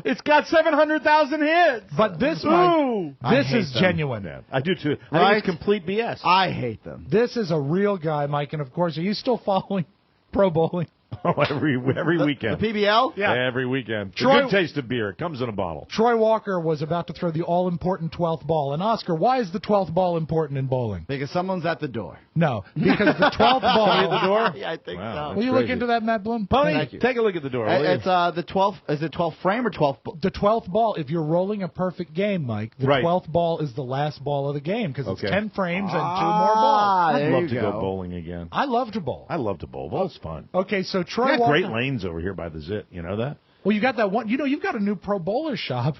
It's got 700,000 hits. But this is genuine. Yeah, I do too. I Right? think it's complete BS. I hate them. This is a real guy, Mike. And of course, are you still following pro bowling? Oh, every weekend. The PBL? Yeah. Every weekend. It's Troy- a good taste of beer. It comes in a bottle. Troy Walker was about to throw the all-important 12th ball. And Oscar, why is the 12th ball important in bowling? Because someone's at the door. No, because the 12th ball... Somebody at the door? Yeah, I think Wow, so. Will you look into that, Matt Bloom? Pony, Thank you. take a look at the door. will you? It's the 12th. Is it 12th frame or 12th? The 12th ball, if you're rolling a perfect game, Mike, the Right. 12th ball is the last ball of the game because it's Okay. 10 frames and 2 more balls. I'd there love you to go. go bowling again. I love to bowl. I love to bowl. Bowl's fun. Okay, so Troy We got Walker... great lanes over here by the Zit. You know that? Well, you got that one. You've got a new pro bowler shop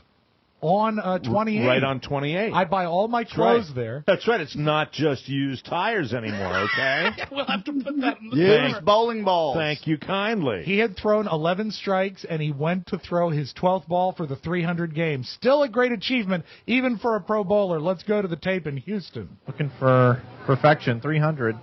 on 28. Right on 28. I buy all my clothes there. That's right. It's not just used tires anymore, okay? We'll have to put that in the Use store. bowling balls. Thank you kindly. He had thrown 11 strikes, and he went to throw his 12th ball for the 300 game. Still a great achievement, even for a pro bowler. Let's go to the tape in Houston. Looking for perfection, 300.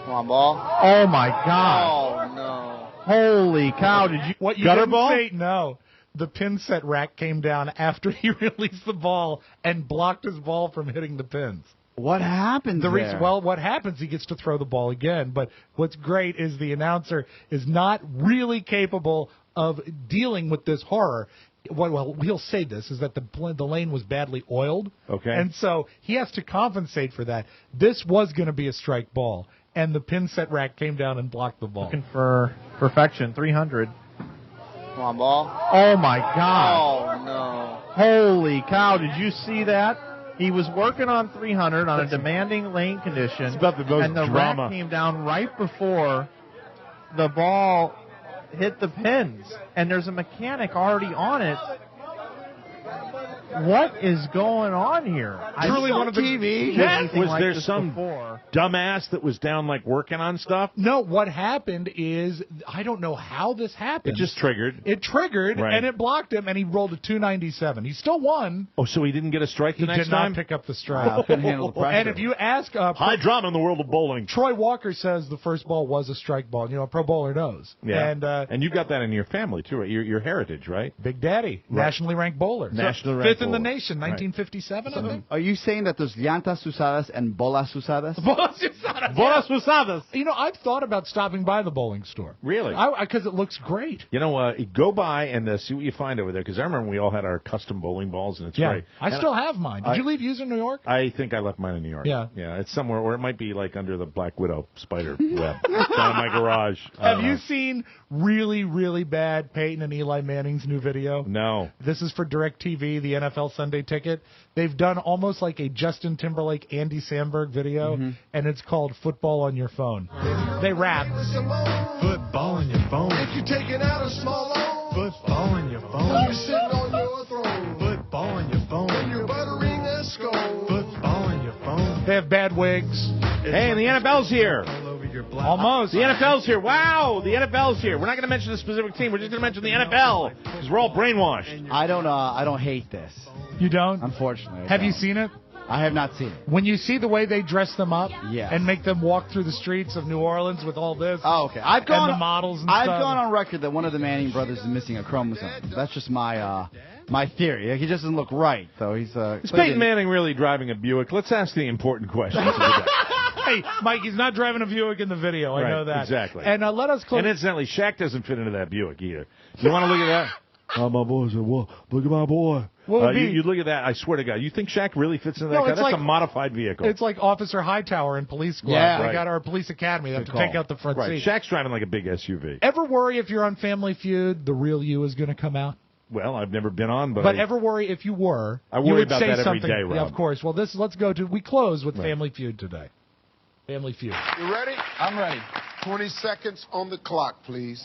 Come on, ball. Oh, my God. Oh, no. Holy cow, did you... What you Gutter didn't ball? say, no. The pin set rack came down after he released the ball and blocked his ball from hitting the pins. What happened there? Well, what happens, he gets to throw the ball again. But what's great is the announcer is not really capable of dealing with this horror. Well, he'll say this, is that the lane was badly oiled. Okay. And so he has to compensate for that. This was going to be a strike ball, and the pin set rack came down and blocked the ball. Looking for perfection, 300. Come on, ball. Oh, my God. Oh, no. Holy cow, did you see that? He was working on 300 on a demanding lane condition. It's about the most and the drama. rack came down right before the ball hit the pins. And there's a mechanic already on it. What is going on here? Truly one of the TV. Was like there this some before. dumbass that was down like working on stuff? No, what happened is, I don't know how this happened. It just triggered. It triggered, Right. and it blocked him, and he rolled a 297. He still won. Oh, so he didn't get a strike the He next did not time? pick up the strike. Wow, couldn't handle the pressure. And if you ask... High drama in the world of bowling. Troy Walker says the first ball was a strike ball. You know, a pro bowler knows. Yeah. And you got that in your family, too, right? Your heritage, right? Big Daddy, Right. nationally ranked bowler. Nationally ranked Fifth in the bowler. nation, Right. 1957, I think. Are you saying that there's llantas usadas and bolas usadas? Bolas usadas. You know, I've thought about stopping by the bowling store. Really? Because it looks great. You know, go by and see what you find over there, because I remember we all had our custom bowling balls, and it's Yeah, great. I And still have mine. Did you leave yours in New York? I think I left mine in New York. Yeah. Yeah, it's somewhere, or it might be like under the Black Widow spider web down in my garage. I Have don't you know. seen really, really bad Peyton and Eli Manning's new video? No. This is for DirecTV, the NFL Sunday Ticket. They've done almost like a Justin Timberlake, Andy Samberg video, and it's called Football on Your Phone. They rap. Football on your phone. If you're taking out a small loan, Football on your when phone. you're sitting on your throne, Football on your phone. when you're buttering a scone, Football on your phone. They have bad wigs. Hey, and the NFL's here. All over your black. Almost. The NFL's here. Wow, the NFL's here. We're not going to mention a specific team. We're just going to mention the NFL because we're all brainwashed. I don't hate this. You don't? Unfortunately. Have you seen it? I have not seen it. When you see the way they dress them up Yes. and make them walk through the streets of New Orleans with all this. Oh, okay. I've gone and the models and I've stuff. gone on record that one of the Manning brothers is missing a chromosome. That's just my my theory. Like, he just doesn't look right, though. He's Is Peyton Manning really driving a Buick? Let's ask the important questions. Hey, Mike, he's not driving a Buick in the video. I Right, know that. exactly. And let us close. And incidentally, Shaq doesn't fit into that Buick either. You want to look at that? Oh, my boy said, well, look at my boy. What would be- you look at that, I swear to God. You think Shaq really fits into that No, car? it's That's like- a modified vehicle. It's like Officer Hightower in Police Squad. Yeah. They Right. got our police academy. They have Good to take call. out the front Right. seat. Shaq's driving like a big SUV. Ever worry if you're on Family Feud, the real you is going to come out? Well, I've never been on, but But ever worry if you were? I you worry would about say that every something. day, Yeah, Rob. of course. Well, let's go to. We close with Right. Family Feud today. Family Feud. You ready? I'm ready. 20 seconds on the clock, please.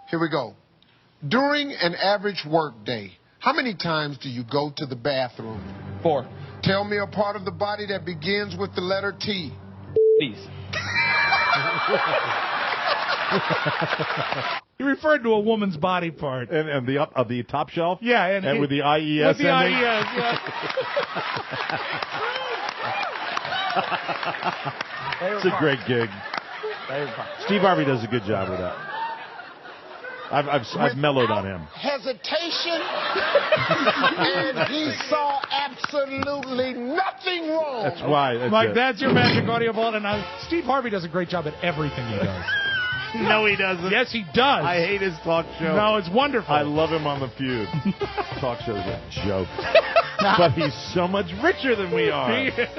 Here we go. During an average work day, how many times do you go to the bathroom? 4. Tell me a part of the body that begins with the letter T. Please. You referred to a woman's body part. And the up of the top shelf? Yeah, And with the IES with the ending? IES, yeah. It's a great gig. Steve Harvey does a good job with that. I've mellowed on him. Hesitation, and he saw absolutely nothing wrong. That's why. That's Mike, it. that's your magic audio vault. And Steve Harvey does a great job at everything he does. No, he doesn't. Yes, he does. I hate his talk show. No, it's wonderful. I love him on The Feud. Talk show's a joke. But he's so much richer than we are.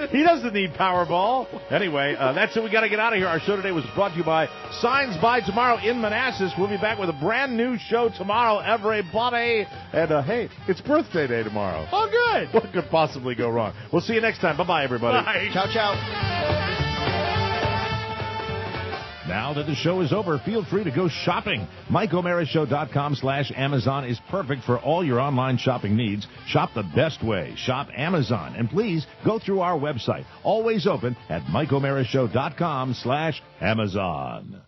He doesn't need Powerball. Anyway, that's it. We got to get out of here. Our show today was brought to you by Signs by Tomorrow in Manassas. We'll be back with a brand new show tomorrow, everybody. And, hey, it's birthday day tomorrow. Oh, good. What could possibly go wrong? We'll see you next time. Bye-bye, everybody. Bye. Ciao, ciao. Now that the show is over, feel free to go shopping. MikeO'MaraShow.com/Amazon is perfect for all your online shopping needs. Shop the best way. Shop Amazon. And please go through our website. Always open at MikeO'MaraShow.com/Amazon.